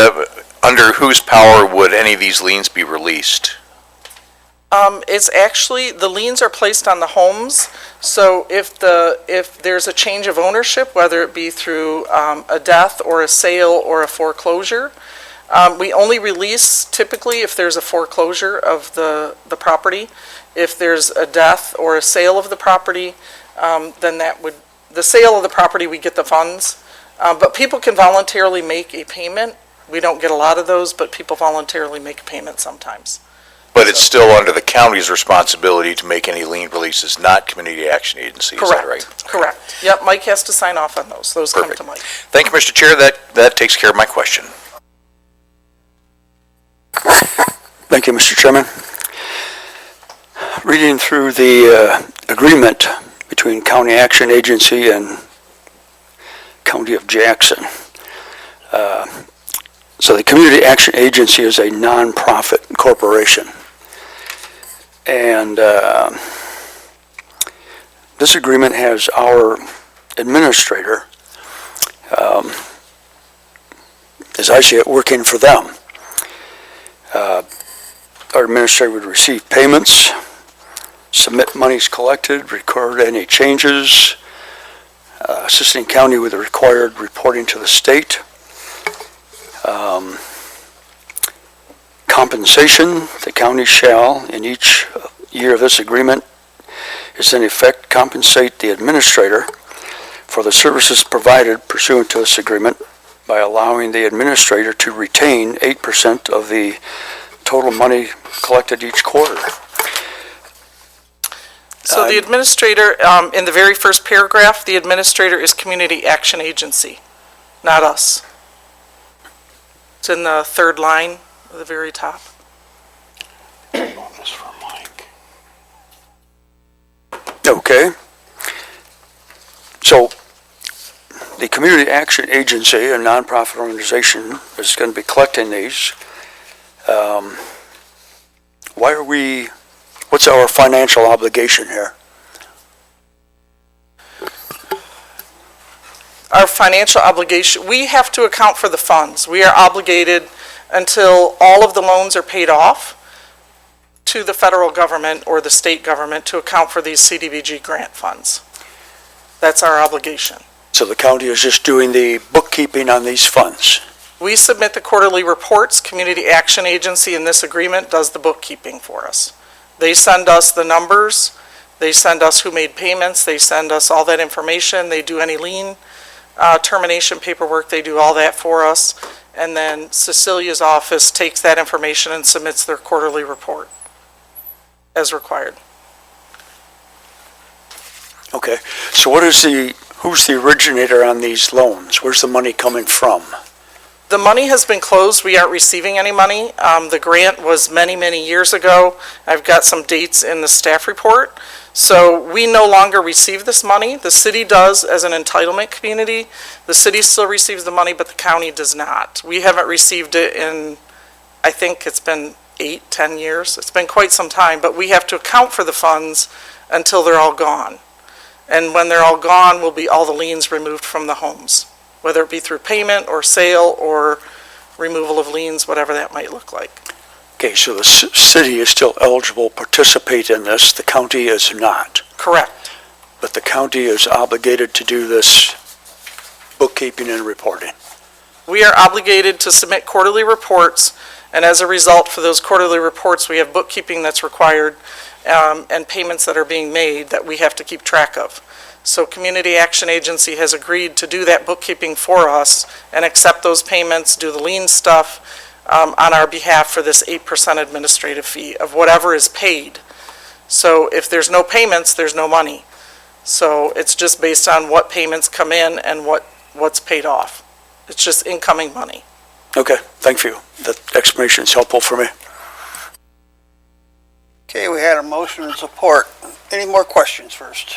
under whose power would any of these liens be released? It's actually, the liens are placed on the homes, so if there's a change of ownership, whether it be through a death or a sale or a foreclosure, we only release typically if there's a foreclosure of the property. If there's a death or a sale of the property, then the sale of the property, we get the funds. But people can voluntarily make a payment. We don't get a lot of those, but people voluntarily make a payment sometimes. But it's still under the county's responsibility to make any lien releases, not Community Action Agency, is that right? Correct. Yep, Mike has to sign off on those. Those come Perfect. to Mike. Thank you, Mr. Chair. That takes care of my question. Thank you, Mr. Chairman. Reading through the agreement between County Action Agency and County of Jackson. So the Community Action Agency is a nonprofit corporation. And this agreement has our administrator as I see it, working for them. Our administrator would receive payments, submit monies collected, record any changes, assisting county with the required reporting to the state. Compensation, the county shall, in each year of this agreement, is in effect compensate the administrator for the services provided pursuant to this agreement by allowing the administrator to retain 8% of the total money collected each quarter. So the administrator, in the very first paragraph, the administrator is Community Action Agency, not us. It's in the third line at the very top. Okay. So, the Community Action Agency, a nonprofit organization, is going to be collecting these. What's our financial obligation here? Our financial obligation, we have to account for the funds. We are obligated until all of the loans are paid off to the federal government or the state government to account for these CDBG grant funds. That's our obligation. So the county is just doing the bookkeeping on these funds? We submit the quarterly reports. Community Action Agency in this agreement does the bookkeeping for us. They send us the numbers, they send us who made payments, they send us all that information, they do any lien termination paperwork, they do all that for us, and then Cecilia's office takes that information and submits their quarterly report as required. Okay, so who's the originator on these loans? Where's the money coming from? The money has been closed. We aren't receiving any money. The grant was many, many years ago. I've got some dates in the staff report. So we no longer receive this money. The city does as an entitlement community. The city still receives the money, but the county does not. We haven't received it in, I think it's been 8-10 years. It's been quite some time, but we have to account for the funds until they're all gone. And when they're all gone, will be all the liens removed from the homes, whether it be through payment or sale or removal of liens, whatever that might look like. Okay, so the city is still eligible to participate in this, the county is not. Correct. But the county is obligated to do this bookkeeping and reporting. We are obligated to submit quarterly reports, and as a result, for those quarterly reports, we have bookkeeping that's required and payments that are being made that we have to keep track of. So Community Action Agency has agreed to do that bookkeeping for us and accept those payments, do the lien stuff on our behalf for this 8% administrative fee of whatever is paid. So if there's no payments, there's no money. So it's just based on what payments come in and what's paid off. It's just incoming money. Okay, thank you. That explanation is helpful for me. Okay, we had a motion and support. Any more questions first?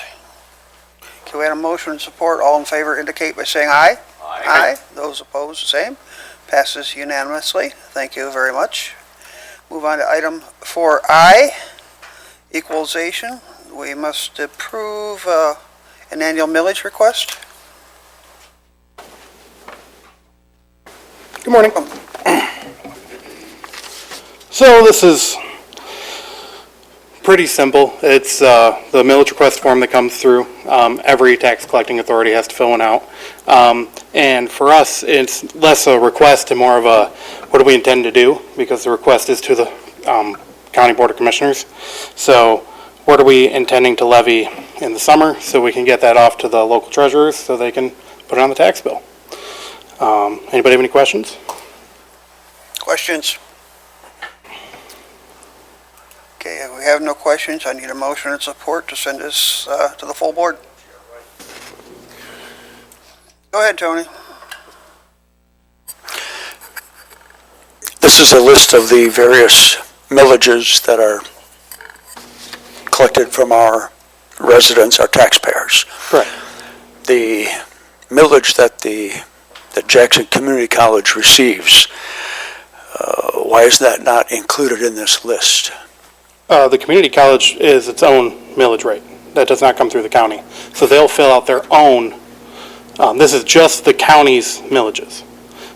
Okay, we had a motion and support. All in favor indicate by saying aye. Aye. Those opposed, the same. Passes unanimously. Thank you very much. Move on to item 4I, equalization. We must approve an annual millage request. Good morning. So this is pretty simple. It's the millage request form that comes through. Every tax collecting authority has to fill one out. And for us, it's less a request and more of a what do we intend to do, because the request is to the County Board of Commissioners. So what are we intending to levy in the summer so we can get that off to the local treasurers so they can put it on the tax bill. Anybody have any questions? Questions? Okay, if we have no questions, I need a motion and support to send this to the full board. Go ahead, Tony. This is a list of the various millages that are collected from our residents, our taxpayers. Correct. The millage that Jackson Community College receives, why is that not included in this list? The community college is its own millage rate. That does not come through the county. So they'll fill out their own, this is just the county's millages.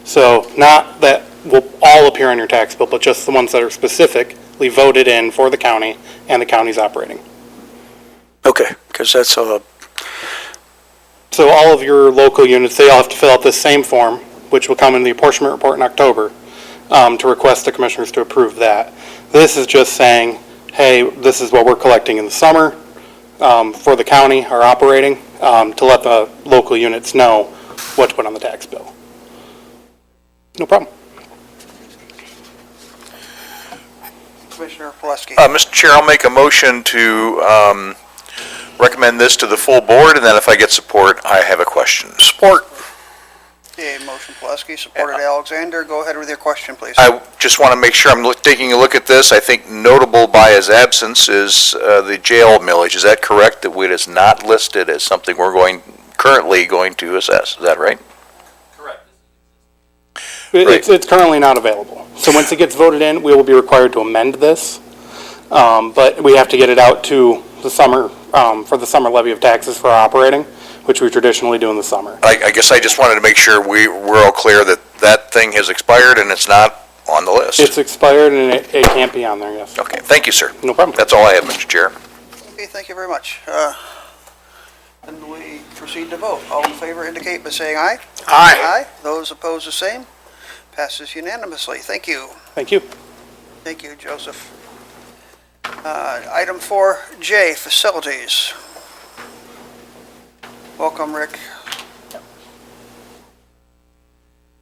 So not that will all appear on your tax bill, but just the ones that are specifically voted in for the county and the county's operating. Okay, because that's a, So all of your local units, they all have to fill out this same form, which will come in the apportionment report in October, to request the commissioners to approve that. This is just saying, hey, this is what we're collecting in the summer for the county, our operating, to let the local units know what to put on the tax bill. No problem. Commissioner Pulaski. Mr. Chair, I'll make a motion to recommend this to the full board, and then if I get support, I have a question. Support. Okay, motion Pulaski, supported Alexander. Go ahead with your question, please. I just want to make sure I'm taking a look at this. I think notable by his absence is the jail millage. Is that correct, that it is not listed as something we're currently going to assess? Is that right? It's currently not available. So once it gets voted in, we will be required to amend this. But we have to get it out to the summer, for the summer levy of taxes for our operating, which we traditionally do in the summer. I guess I just wanted to make sure we're all clear that that thing has expired and it's not on the list. It's expired and it can't be on there, yes. Okay, thank you, sir. No problem. That's all I have, Mr. Chair. Okay, thank you very much. And we proceed to vote. All in favor indicate by saying aye. Aye. Aye. Those opposed, the same. Passes unanimously. Thank you. Thank you. Thank you, Joseph. Item 4J, facilities. Welcome, Rick.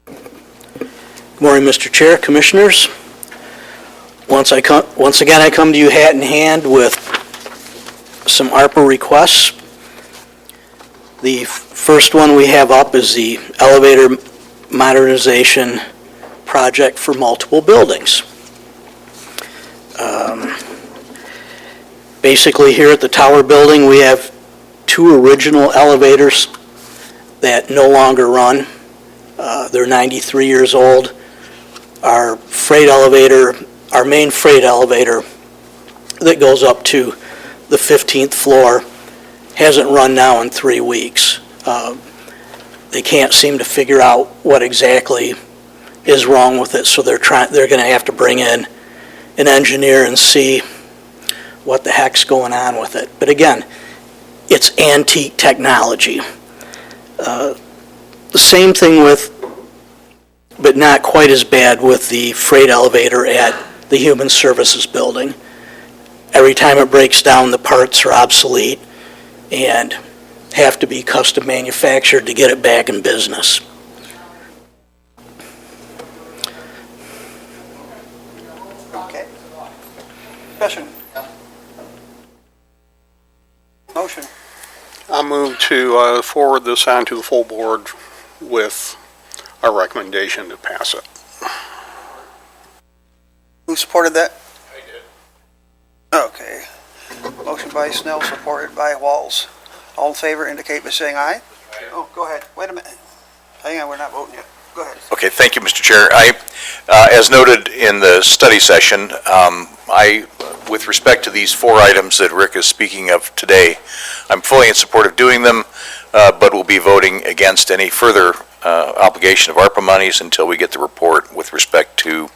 Good morning, Mr. Chair, Commissioners. Once again, I come to you hat in hand with some ARPA requests. The first one we have up is the elevator modernization project for multiple buildings. Basically, here at the Tower Building, we have two original elevators that no longer run. They're 93 years old. Our freight elevator, our main freight elevator that goes up to the 15th floor hasn't run now in 3 weeks. They can't seem to figure out what exactly is wrong with it, so they're going to have to bring in an engineer and see what the heck's going on with it. But again, it's antique technology. The same thing with, but not quite as bad with the freight elevator at the Human Services Building. Every time it breaks down, the parts are obsolete and have to be custom manufactured to get it back in business. Okay. Discussion. Motion. I move to forward this on to the full board with a recommendation to pass it. Who supported that? I did. Okay. Motion by Snell, supported by Walls. All in favor indicate by saying aye. Aye. Oh, go ahead. Wait a minute. Hang on, we're not voting yet. Go ahead. Okay, thank you, Mr. Chair. As noted in the study session, with respect to these 4 items that Rick is speaking of today, I'm fully in support of doing them, but will be voting against any further obligation of ARPA monies until we get the report with respect to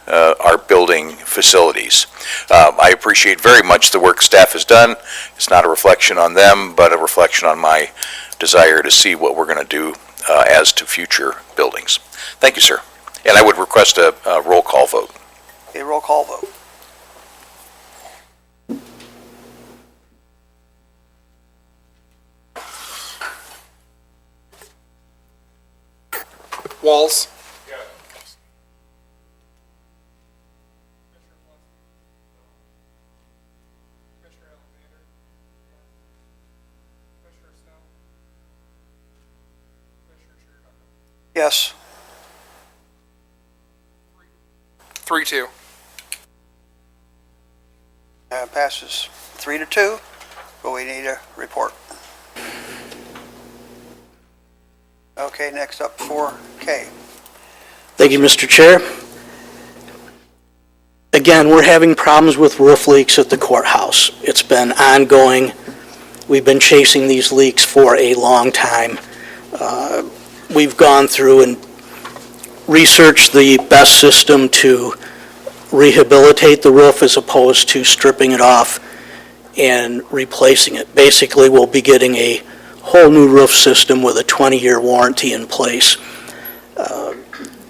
our building facilities. I appreciate very much the work staff has done. It's not a reflection on them, but a reflection on my desire to see what we're going to do as to future buildings. Thank you, sir. And I would request a roll call vote. A roll call vote. Walls? Yes. 3-2. Passes 3-2, but we need a report. Okay, next up 4K. Thank you, Mr. Chair. Again, we're having problems with roof leaks at the courthouse. It's been ongoing. We've been chasing these leaks for a long time. We've gone through and researched the best system to rehabilitate the roof as opposed to stripping it off and replacing it. Basically, we'll be getting a whole new roof system with a 20-year warranty in place.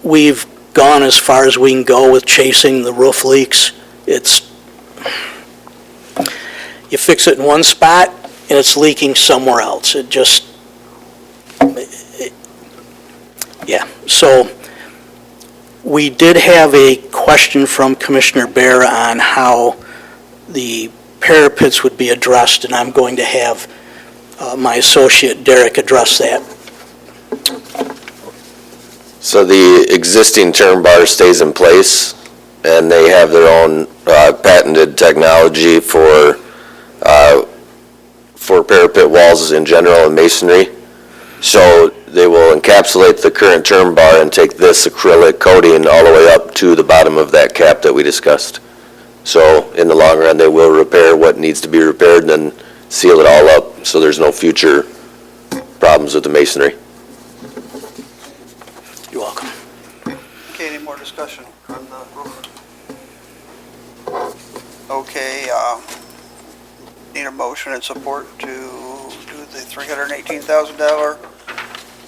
We've gone as far as we can go with chasing the roof leaks. You fix it in one spot and it's leaking somewhere else. So we did have a question from Commissioner Bear on how the parapets would be addressed, and I'm going to have my associate Derek address that. So the existing term bar stays in place, and they have their own patented technology for parapet walls in general and masonry. So they will encapsulate the current term bar and take this acrylic coating all the way up to the bottom of that cap that we discussed. So in the long run, they will repair what needs to be repaired and then seal it all up so there's no future problems with the masonry. You're welcome. Okay, any more discussion on the roof? Okay, need a motion and support to do the $318,000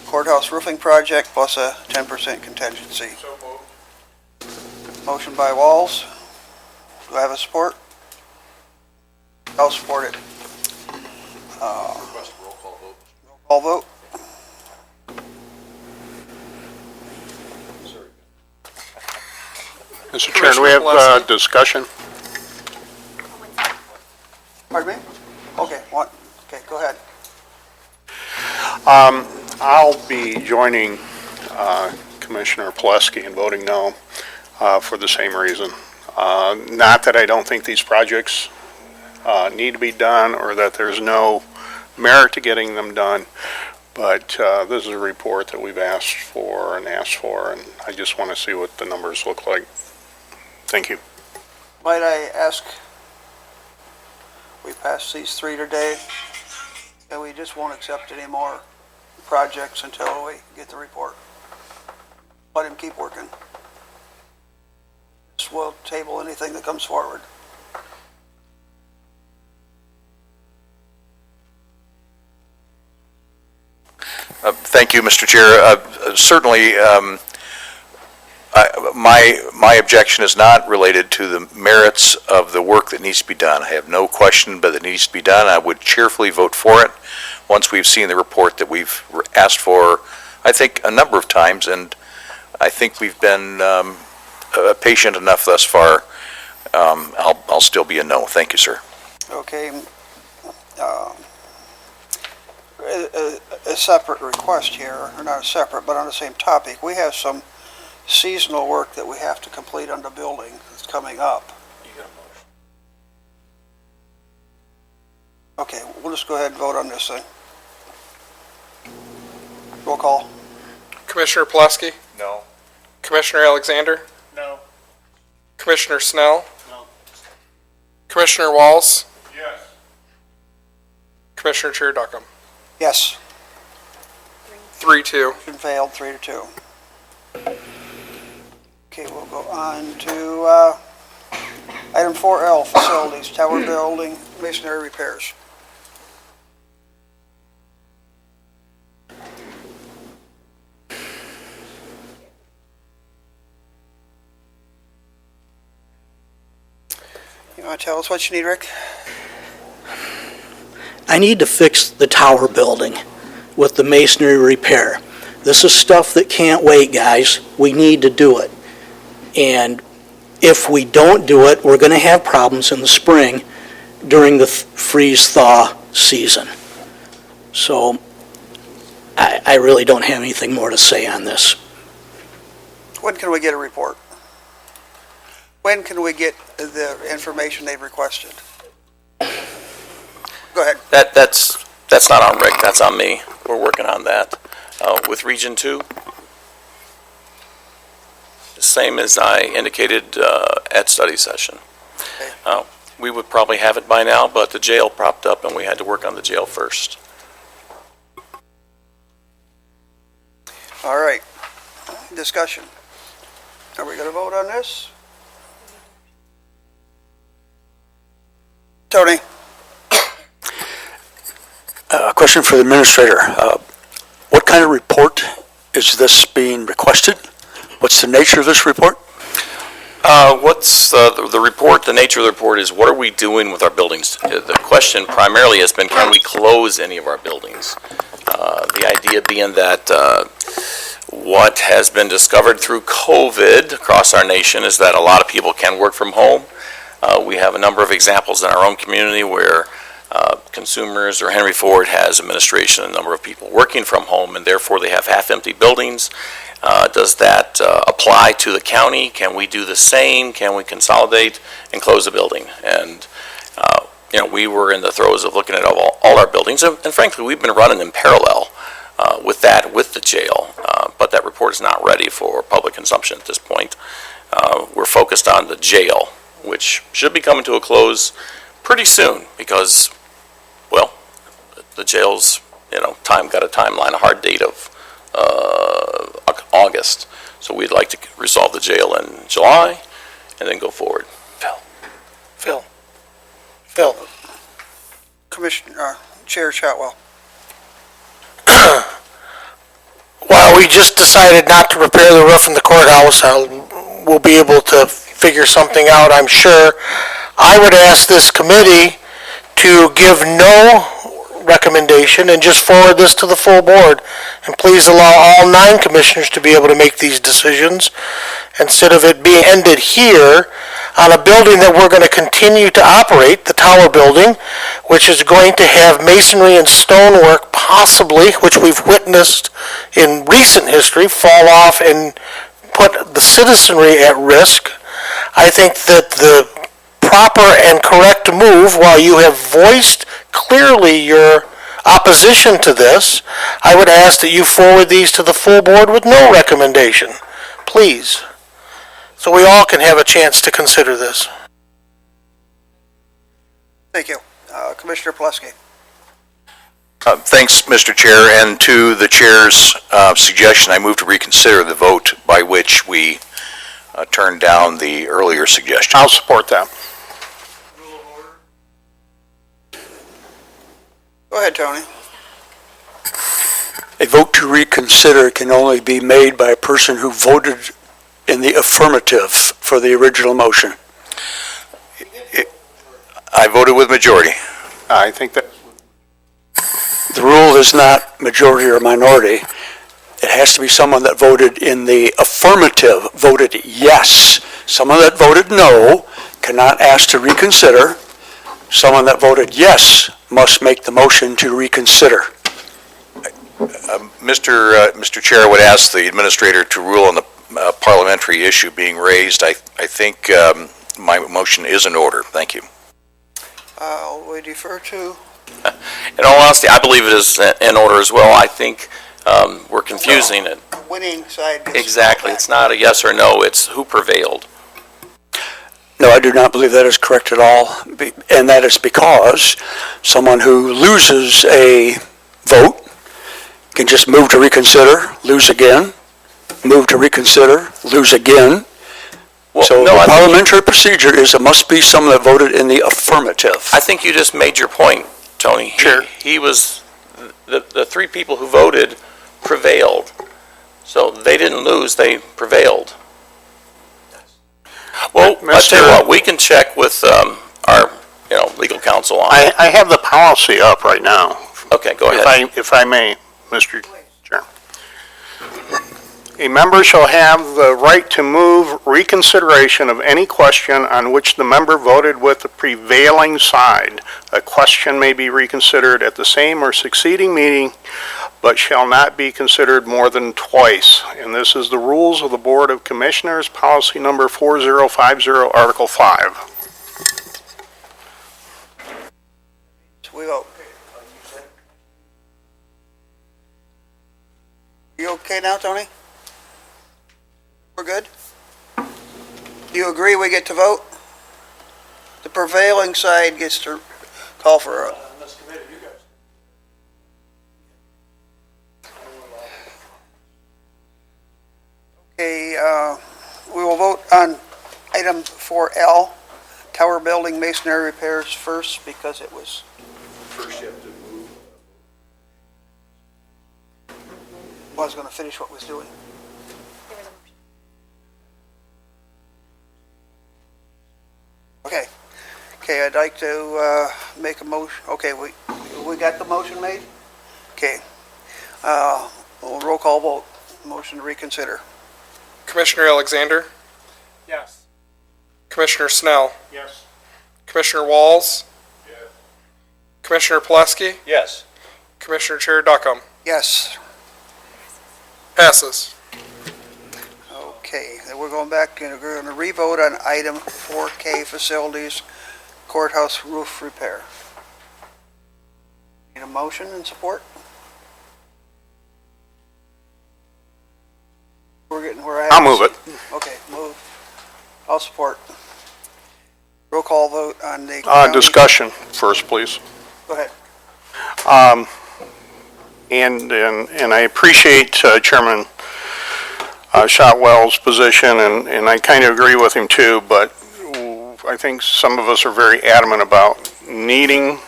courthouse roofing project plus a 10% contingency. So moved. Motion by Walls. Do I have a support? I'll support it. Request roll call vote. Roll call vote. Mr. Chair, do we have discussion? Pardon me? Okay, okay, go ahead. I'll be joining Commissioner Plesky in voting no for the same reason. Not that I don't think these projects need to be done or that there's no merit to getting them done, but this is a report that we've asked for, and I just want to see what the numbers look like. Thank you. Might I ask, we passed these 3 today, and we just won't accept any more projects until we get the report. Let him keep working. Just we'll table anything that comes forward. Thank you, Mr. Chair. Certainly, my objection is not related to the merits of the work that needs to be done. I have no question but it needs to be done. I would cheerfully vote for it once we've seen the report that we've asked for, I think, a number of times, and I think we've been patient enough thus far. I'll still be a no. Thank you, sir. Okay. A separate request here, or not a separate, but on the same topic. We have some seasonal work that we have to complete on the building that's coming up. Okay, we'll just go ahead and vote on this thing. Roll call. Commissioner Plesky? No. Commissioner Alexander? No. Commissioner Snell? No. Commissioner Walls? Yes. Commissioner Chair Duckham? Yes. 3-2. Motion failed, 3-2. Okay, we'll go on to item 4L, facilities, tower building, masonry repairs. You want to tell us what you need, Rick? I need to fix the tower building with the masonry repair. This is stuff that can't wait, guys. We need to do it. And if we don't do it, we're going to have problems in the spring during the freeze-thaw season. So I really don't have anything more to say on this. When can we get a report? When can we get the information they've requested? Go ahead. That's not on Rick, that's on me. We're working on that. With Region 2, the same as I indicated at study session. We would probably have it by now, but the jail propped up and we had to work on the jail first. All right. Discussion. Are we gonna vote on this? Tony? A question for the administrator. What kind of report is this being requested? What's the nature of this report? What's the report, the nature of the report is what are we doing with our buildings? The question primarily has been, can we close any of our buildings? The idea being that what has been discovered through COVID across our nation is that a lot of people can work from home. We have a number of examples in our own community where Consumers or Henry Ford has administration, a number of people working from home, and therefore they have half-empty buildings. Does that apply to the county? Can we do the same? Can we consolidate and close a building? And, we were in the throes of looking at all our buildings, and frankly, we've been running in parallel with the jail, but that report is not ready for public consumption at this point. We're focused on the jail, which should be coming to a close pretty soon because, well, the jail's, got a timeline, a hard date of August. So we'd like to resolve the jail in July and then go forward. Phil. Commissioner, Chair Shotwell. Well, we just decided not to repair the roof in the courthouse. We'll be able to figure something out, I'm sure. I would ask this committee to give no recommendation and just forward this to the full board. And please allow all 9 commissioners to be able to make these decisions instead of it being ended here on a building that we're going to continue to operate, the tower building, which is going to have masonry and stonework possibly, which we've witnessed in recent history, fall off and put the citizenry at risk. I think that the proper and correct move, while you have voiced clearly your opposition to this, I would ask that you forward these to the full board with no recommendation, please, so we all can have a chance to consider this. Thank you. Commissioner Pulaski. Thanks, Mr. Chair, and to the chair's suggestion, I move to reconsider the vote by which we turned down the earlier suggestion. I'll support that. Go ahead, Tony. A vote to reconsider can only be made by a person who voted in the affirmative for the original motion. I voted with majority. I think that The rule is not majority or minority. It has to be someone that voted in the affirmative, voted yes. Someone that voted no cannot ask to reconsider. Someone that voted yes must make the motion to reconsider. Mr. Chair, I would ask the administrator to rule on the parliamentary issue being raised. I think my motion is in order. Thank you. We defer to... In all honesty, I believe it is in order as well. I think we're confusing it. Winning side. Exactly. It's not a yes or no. It's who prevailed. No, I do not believe that is correct at all, and that is because someone who loses a vote can just move to reconsider, lose again, move to reconsider, lose again. Well, So no, the I think- parliamentary procedure is it must be someone that voted in the affirmative. I think you just made your point, Tony. Sure. He was, the 3 people who voted prevailed. So they didn't lose, they prevailed. Well, I tell you what, we can check with our, legal counsel on it. I have the policy up right now. Okay, go ahead. If I may, Mr. Chair. A member shall have the right to move reconsideration of any question on which the member voted with the prevailing side. A question may be reconsidered at the same or succeeding meeting, but shall not be considered more than twice. And this is the rules of the Board of Commissioners, policy number 4050, Article 5. We vote. You okay now, Tony? We're good? Do you agree we get to vote? The prevailing side gets to call for a... Okay, we will vote on item 4L, tower building masonry repairs first, because it was. First, you have to move. I was going to finish what was doing. Okay. Okay, I'd like to make a motion. Okay, we got the motion made? Okay. We'll roll call vote. Motion to reconsider. Commissioner Alexander, Yes. Commissioner Snell, Yes. Commissioner Walls, Commissioner Plesky, Yes. Commissioner Chair Duckham. Yes. Passes. Okay, then we're going back and we're going to revote on item 4K, facilities courthouse roof repair. Need a motion and support? We're getting where I am. I'll move it. Okay, move. I'll support. Roll call vote on the. county- Discussion first, please. Go ahead. And I appreciate Chairman Shotwell's position, and I kind of agree with him too, but I think some of us are very adamant about needing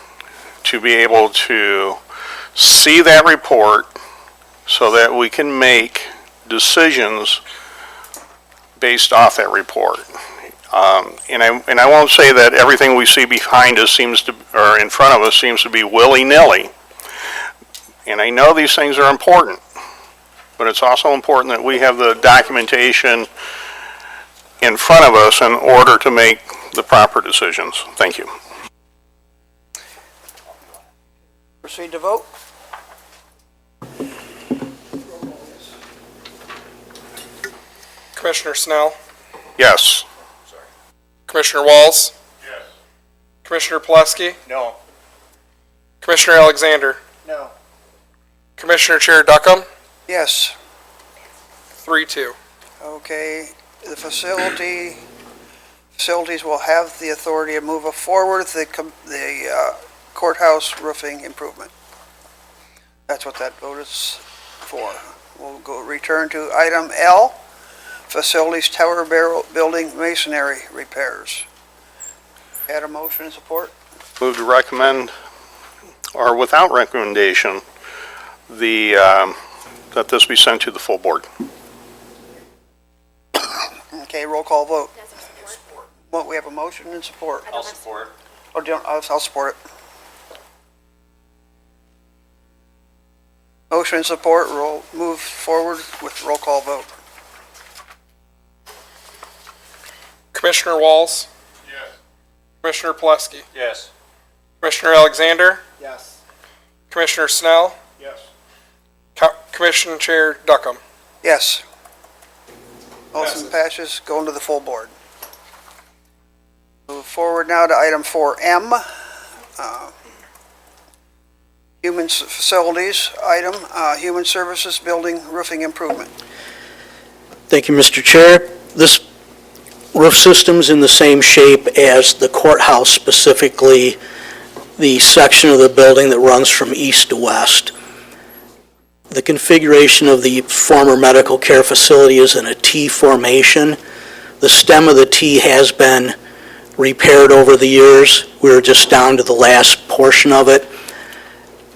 to be able to see that report so that we can make decisions based off that report. And I won't say that everything we see behind us or in front of us seems to be willy-nilly. And I know these things are important, but it's also important that we have the documentation in front of us in order to make the proper decisions. Thank you. Proceed to vote. Commissioner Snell, Yes. Commissioner Walls. Yes. Commissioner Plesky, No. Commissioner Alexander, No. Commissioner Chair Duckham, Yes. 3-2. Okay, the facilities will have the authority to move forward the courthouse roofing improvement. That's what that vote is for. We'll return to item L, facilities tower building masonry repairs. Add a motion and support? Move to recommend, or without recommendation, that this be sent to the full board. Okay, roll call vote. Well, we have a motion and support. I'll support. Or I'll support it. Motion and support, move forward with roll call vote. Commissioner Walls. Yes. Commissioner Plesky, Yes. Commissioner Alexander, Yes. Commissioner Snell, Yes. Commissioner Chair Duckham. Yes. Motion passes, going to the full board. Move forward now to item 4M, human facilities item, human services building roofing improvement. Thank you, Mr. Chair. This roof system's in the same shape as the courthouse, specifically the section of the building that runs from east to west. The configuration of the former medical care facility is in a T formation. The stem of the T has been repaired over the years. We're just down to the last portion of it.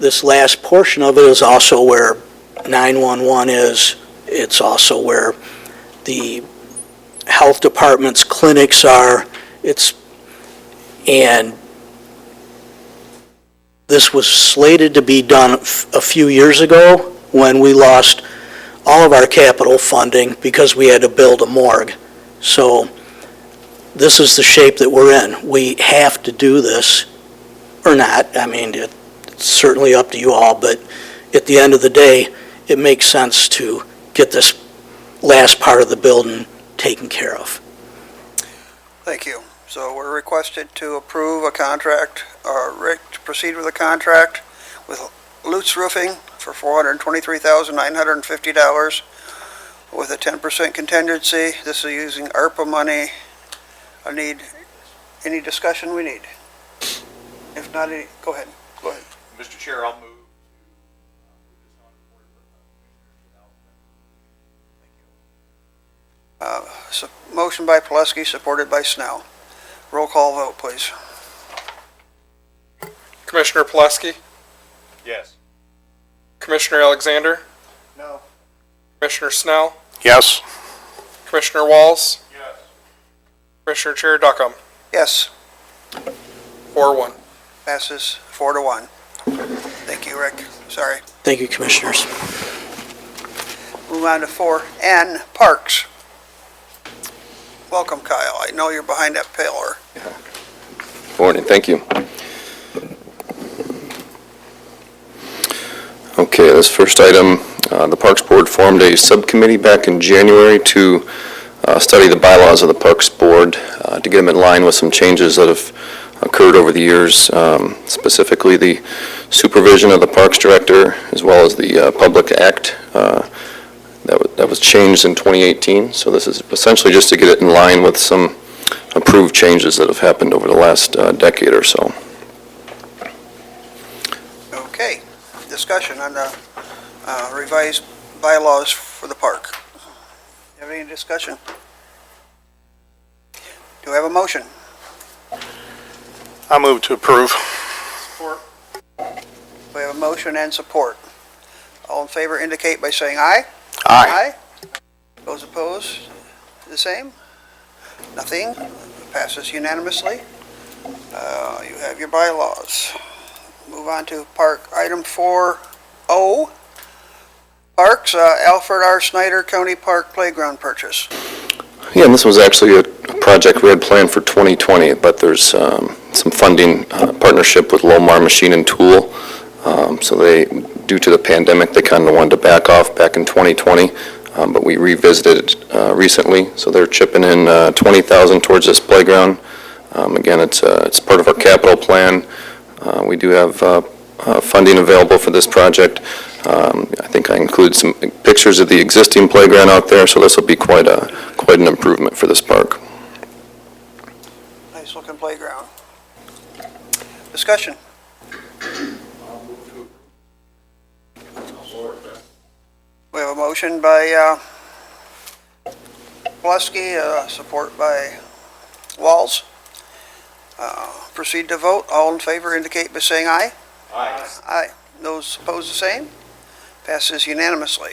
This last portion of it is also where 911 is. It's also where the health department's clinics are. And this was slated to be done a few years ago when we lost all of our capital funding because we had to build a morgue. So this is the shape that we're in. We have to do this, or not. I mean, it's certainly up to you all, but at the end of the day, it makes sense to get this last part of the building taken care of. Thank you. So we're requested to approve a contract, or to proceed with a contract with Lutz Roofing for $423,950 with a 10% contingency. This is using ARPA money. I need, any discussion we need? If not, go ahead. Go ahead. Mr. Chair, I'll move. Motion by Pulaski, supported by Snell. Roll call vote, please. Commissioner Pulaski? Yes. Commissioner Alexander? No. Commissioner Snell? Yes. Commissioner Walls? Yes. Commissioner Chair Duckham? Yes, 4-1. passes 4-1. Thank you, Rick. Sorry. Thank you, Commissioners. Move on to 4N, Parks. Welcome, Kyle. I know you're behind that pillar. Morning, thank you. Okay, this first item, the Parks Board formed a subcommittee back in January to study the bylaws of the Parks Board to get them in line with some changes that have occurred over the years, specifically the supervision of the Parks Director as well as the Public Act that was changed in 2018. So this is essentially just to get it in line with some approved changes that have happened over the last decade or so. Okay, discussion on the revised bylaws for the park. Have any discussion? Do we have a motion? I move to approve. We have a motion and support. All in favor indicate by saying aye. Aye. Those opposed, the same? Nothing? Passes unanimously. You have your bylaws. Move on to park, item 4O. Parks, Alfred R. Snyder County Park Playground purchase. Yeah, and this was actually a project we had planned for 2020, but there's some funding partnership with Lomar Machine and Tool. So they, due to the pandemic, they kind of wanted to back off back in 2020, but we revisited it recently. So they're chipping in $20,000 towards this playground. Again, it's part of our capital plan. We do have funding available for this project. I think I include some pictures of the existing playground out there, so this will be quite an improvement for this park. Nice looking playground. Discussion. We have a motion by Pulaski, support by Walls. Proceed to vote. All in favor indicate by saying aye. Aye. Aye. Those opposed, the same. Passes unanimously.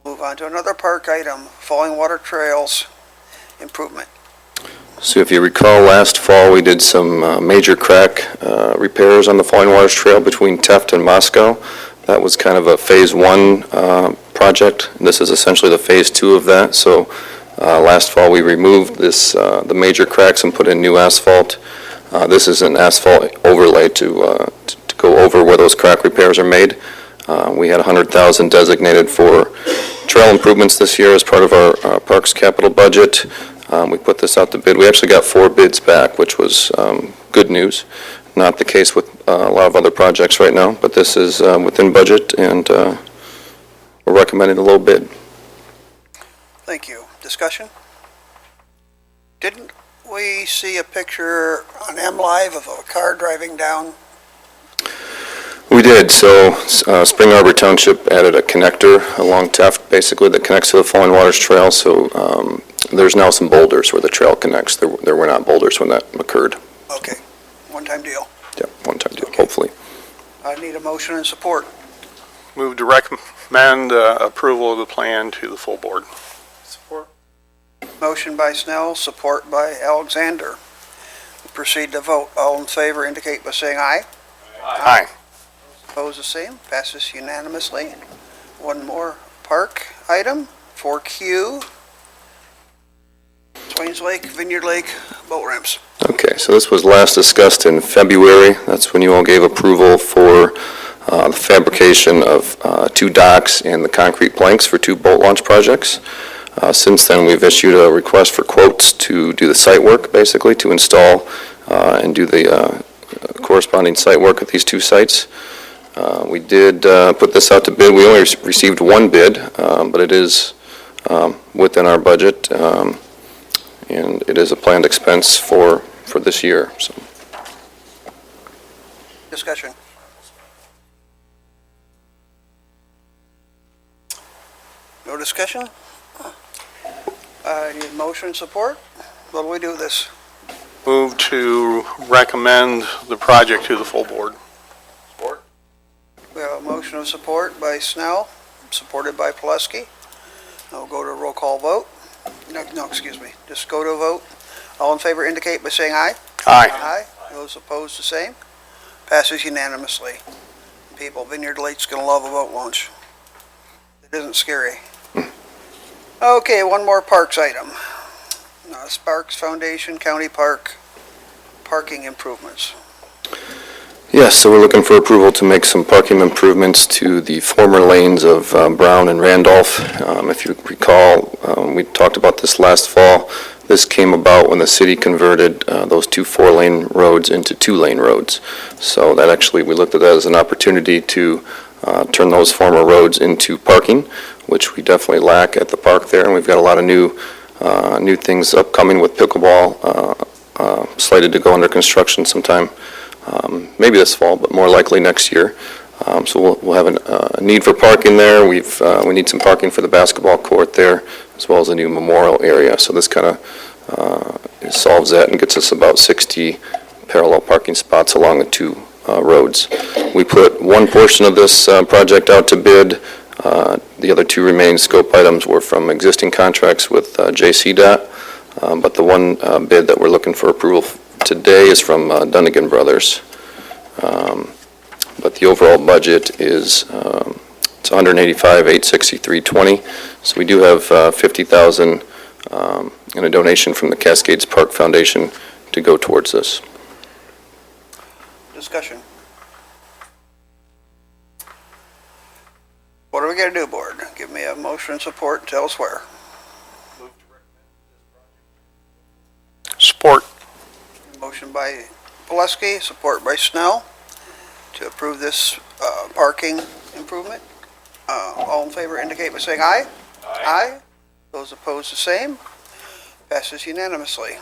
Move on to another park item, Falling Water Trails improvement. So if you recall, last fall, we did some major crack repairs on the Falling Waters Trail between Teft and Moscow. That was kind of a phase 1 project. This is essentially the phase 2 of that. So last fall, we removed the major cracks and put in new asphalt. This is an asphalt overlay to go over where those crack repairs are made. We had $100,000 designated for trail improvements this year as part of our Parks capital budget. We put this out to bid. We actually got 4 bids back, which was good news. Not the case with a lot of other projects right now, but this is within budget, and we're recommending a low bid. Thank you. Discussion? Didn't we see a picture on MLive of a car driving down? We did. So Spring Arbor Township added a connector along Teft, basically, that connects to the Falling Waters Trail. So there's now some boulders where the trail connects. There were not boulders when that occurred. Okay, one-time deal. Yeah, one-time deal, hopefully. I need a motion and support. Move to recommend approval of the plan to the full board. Support. Motion by Snell, support by Alexander. Proceed to vote. All in favor indicate by saying aye. Aye. Opposed, the same. Passes unanimously. One more park item, 4Q. Swains Lake, Vineyard Lake, boat ramps. Okay, so this was last discussed in February. That's when you all gave approval for the fabrication of 2 docks and the concrete planks for 2 boat launch projects. Since then, we've issued a request for quotes to do the site work, basically, to install and do the corresponding site work at these 2 sites. We did put this out to bid. We only received 1 bid, but it is within our budget, and it is a planned expense for this year. So. Discussion. No discussion? I need motion and support. What do we do with this? Move to recommend the project to the full board. We have a motion of support by Snell, supported by Pulaski. I'll go to a roll call vote. No, excuse me. Just go to a vote. All in favor indicate by saying aye. Aye. Aye. Those opposed, the same. Passes unanimously. People, Vineyard Lake's gonna love a boat launch. It isn't scary. Okay, one more parks item. Sparks Foundation County Park parking improvements. Yes, so we're looking for approval to make some parking improvements to the former lanes of Brown and Randolph. If you recall, we talked about this last fall. This came about when the city converted those two 4-lane roads into 2-lane roads. So that actually, we looked at that as an opportunity to turn those former roads into parking, which we definitely lack at the park there. And we've got a lot of new things upcoming with pickleball slated to go under construction sometime. Maybe this fall, but more likely next year. So we'll have a need for parking there. We need some parking for the basketball court there, as well as a new memorial area. So this kind of solves that and gets us about 60 parallel parking spots along the two roads. We put one portion of this project out to bid. The other two remaining scope items were from existing contracts with JCDOT, but the one bid that we're looking for approval today is from Dunnigan Brothers. But the overall budget is it's $185,863.20. So we do have $50,000 in a donation from the Cascades Park Foundation to go towards this. Discussion. What are we gonna do, board? Give me a motion and support and tell us where. Support. Motion by Pulaski, support by Snell, to approve this parking improvement. All in favor indicate by saying aye. Aye. Those opposed, the same. Passes unanimously.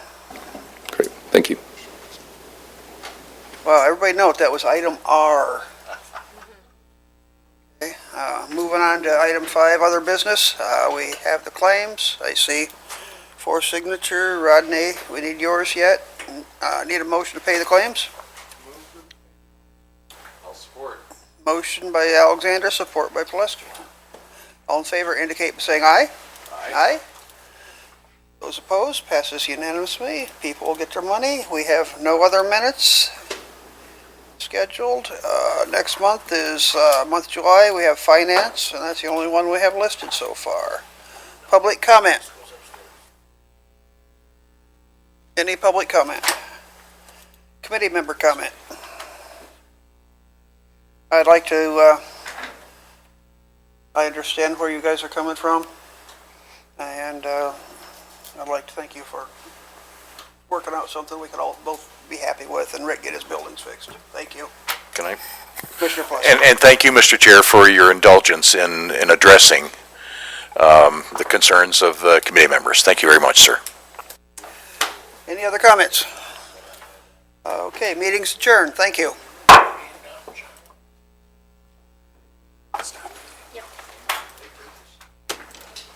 Great, thank you. Well, everybody note that was item R. Okay, moving on to item 5, other business. We have the claims. I see 4 signature. Rodney, we need yours yet. Need a motion to pay the claims? I'll support. Motion by Alexander, support by Pulaski. All in favor indicate by saying aye. Aye. Those opposed, passes unanimously. People will get their money. We have no other minutes scheduled. Next month is month July. We have finance, and that's the only one we have listed so far. Public comment. Any public comment? Committee member comment? I'd like to, I understand where you guys are coming from, and I'd like to thank you for working out something we could all both be happy with and Rick get his buildings fixed. Thank you. Can I? Commissioner Pulaski. And thank you, Mr. Chair, for your indulgence in addressing the concerns of the committee members. Thank you very much, sir. Any other comments? Okay, meeting's adjourned. Thank you.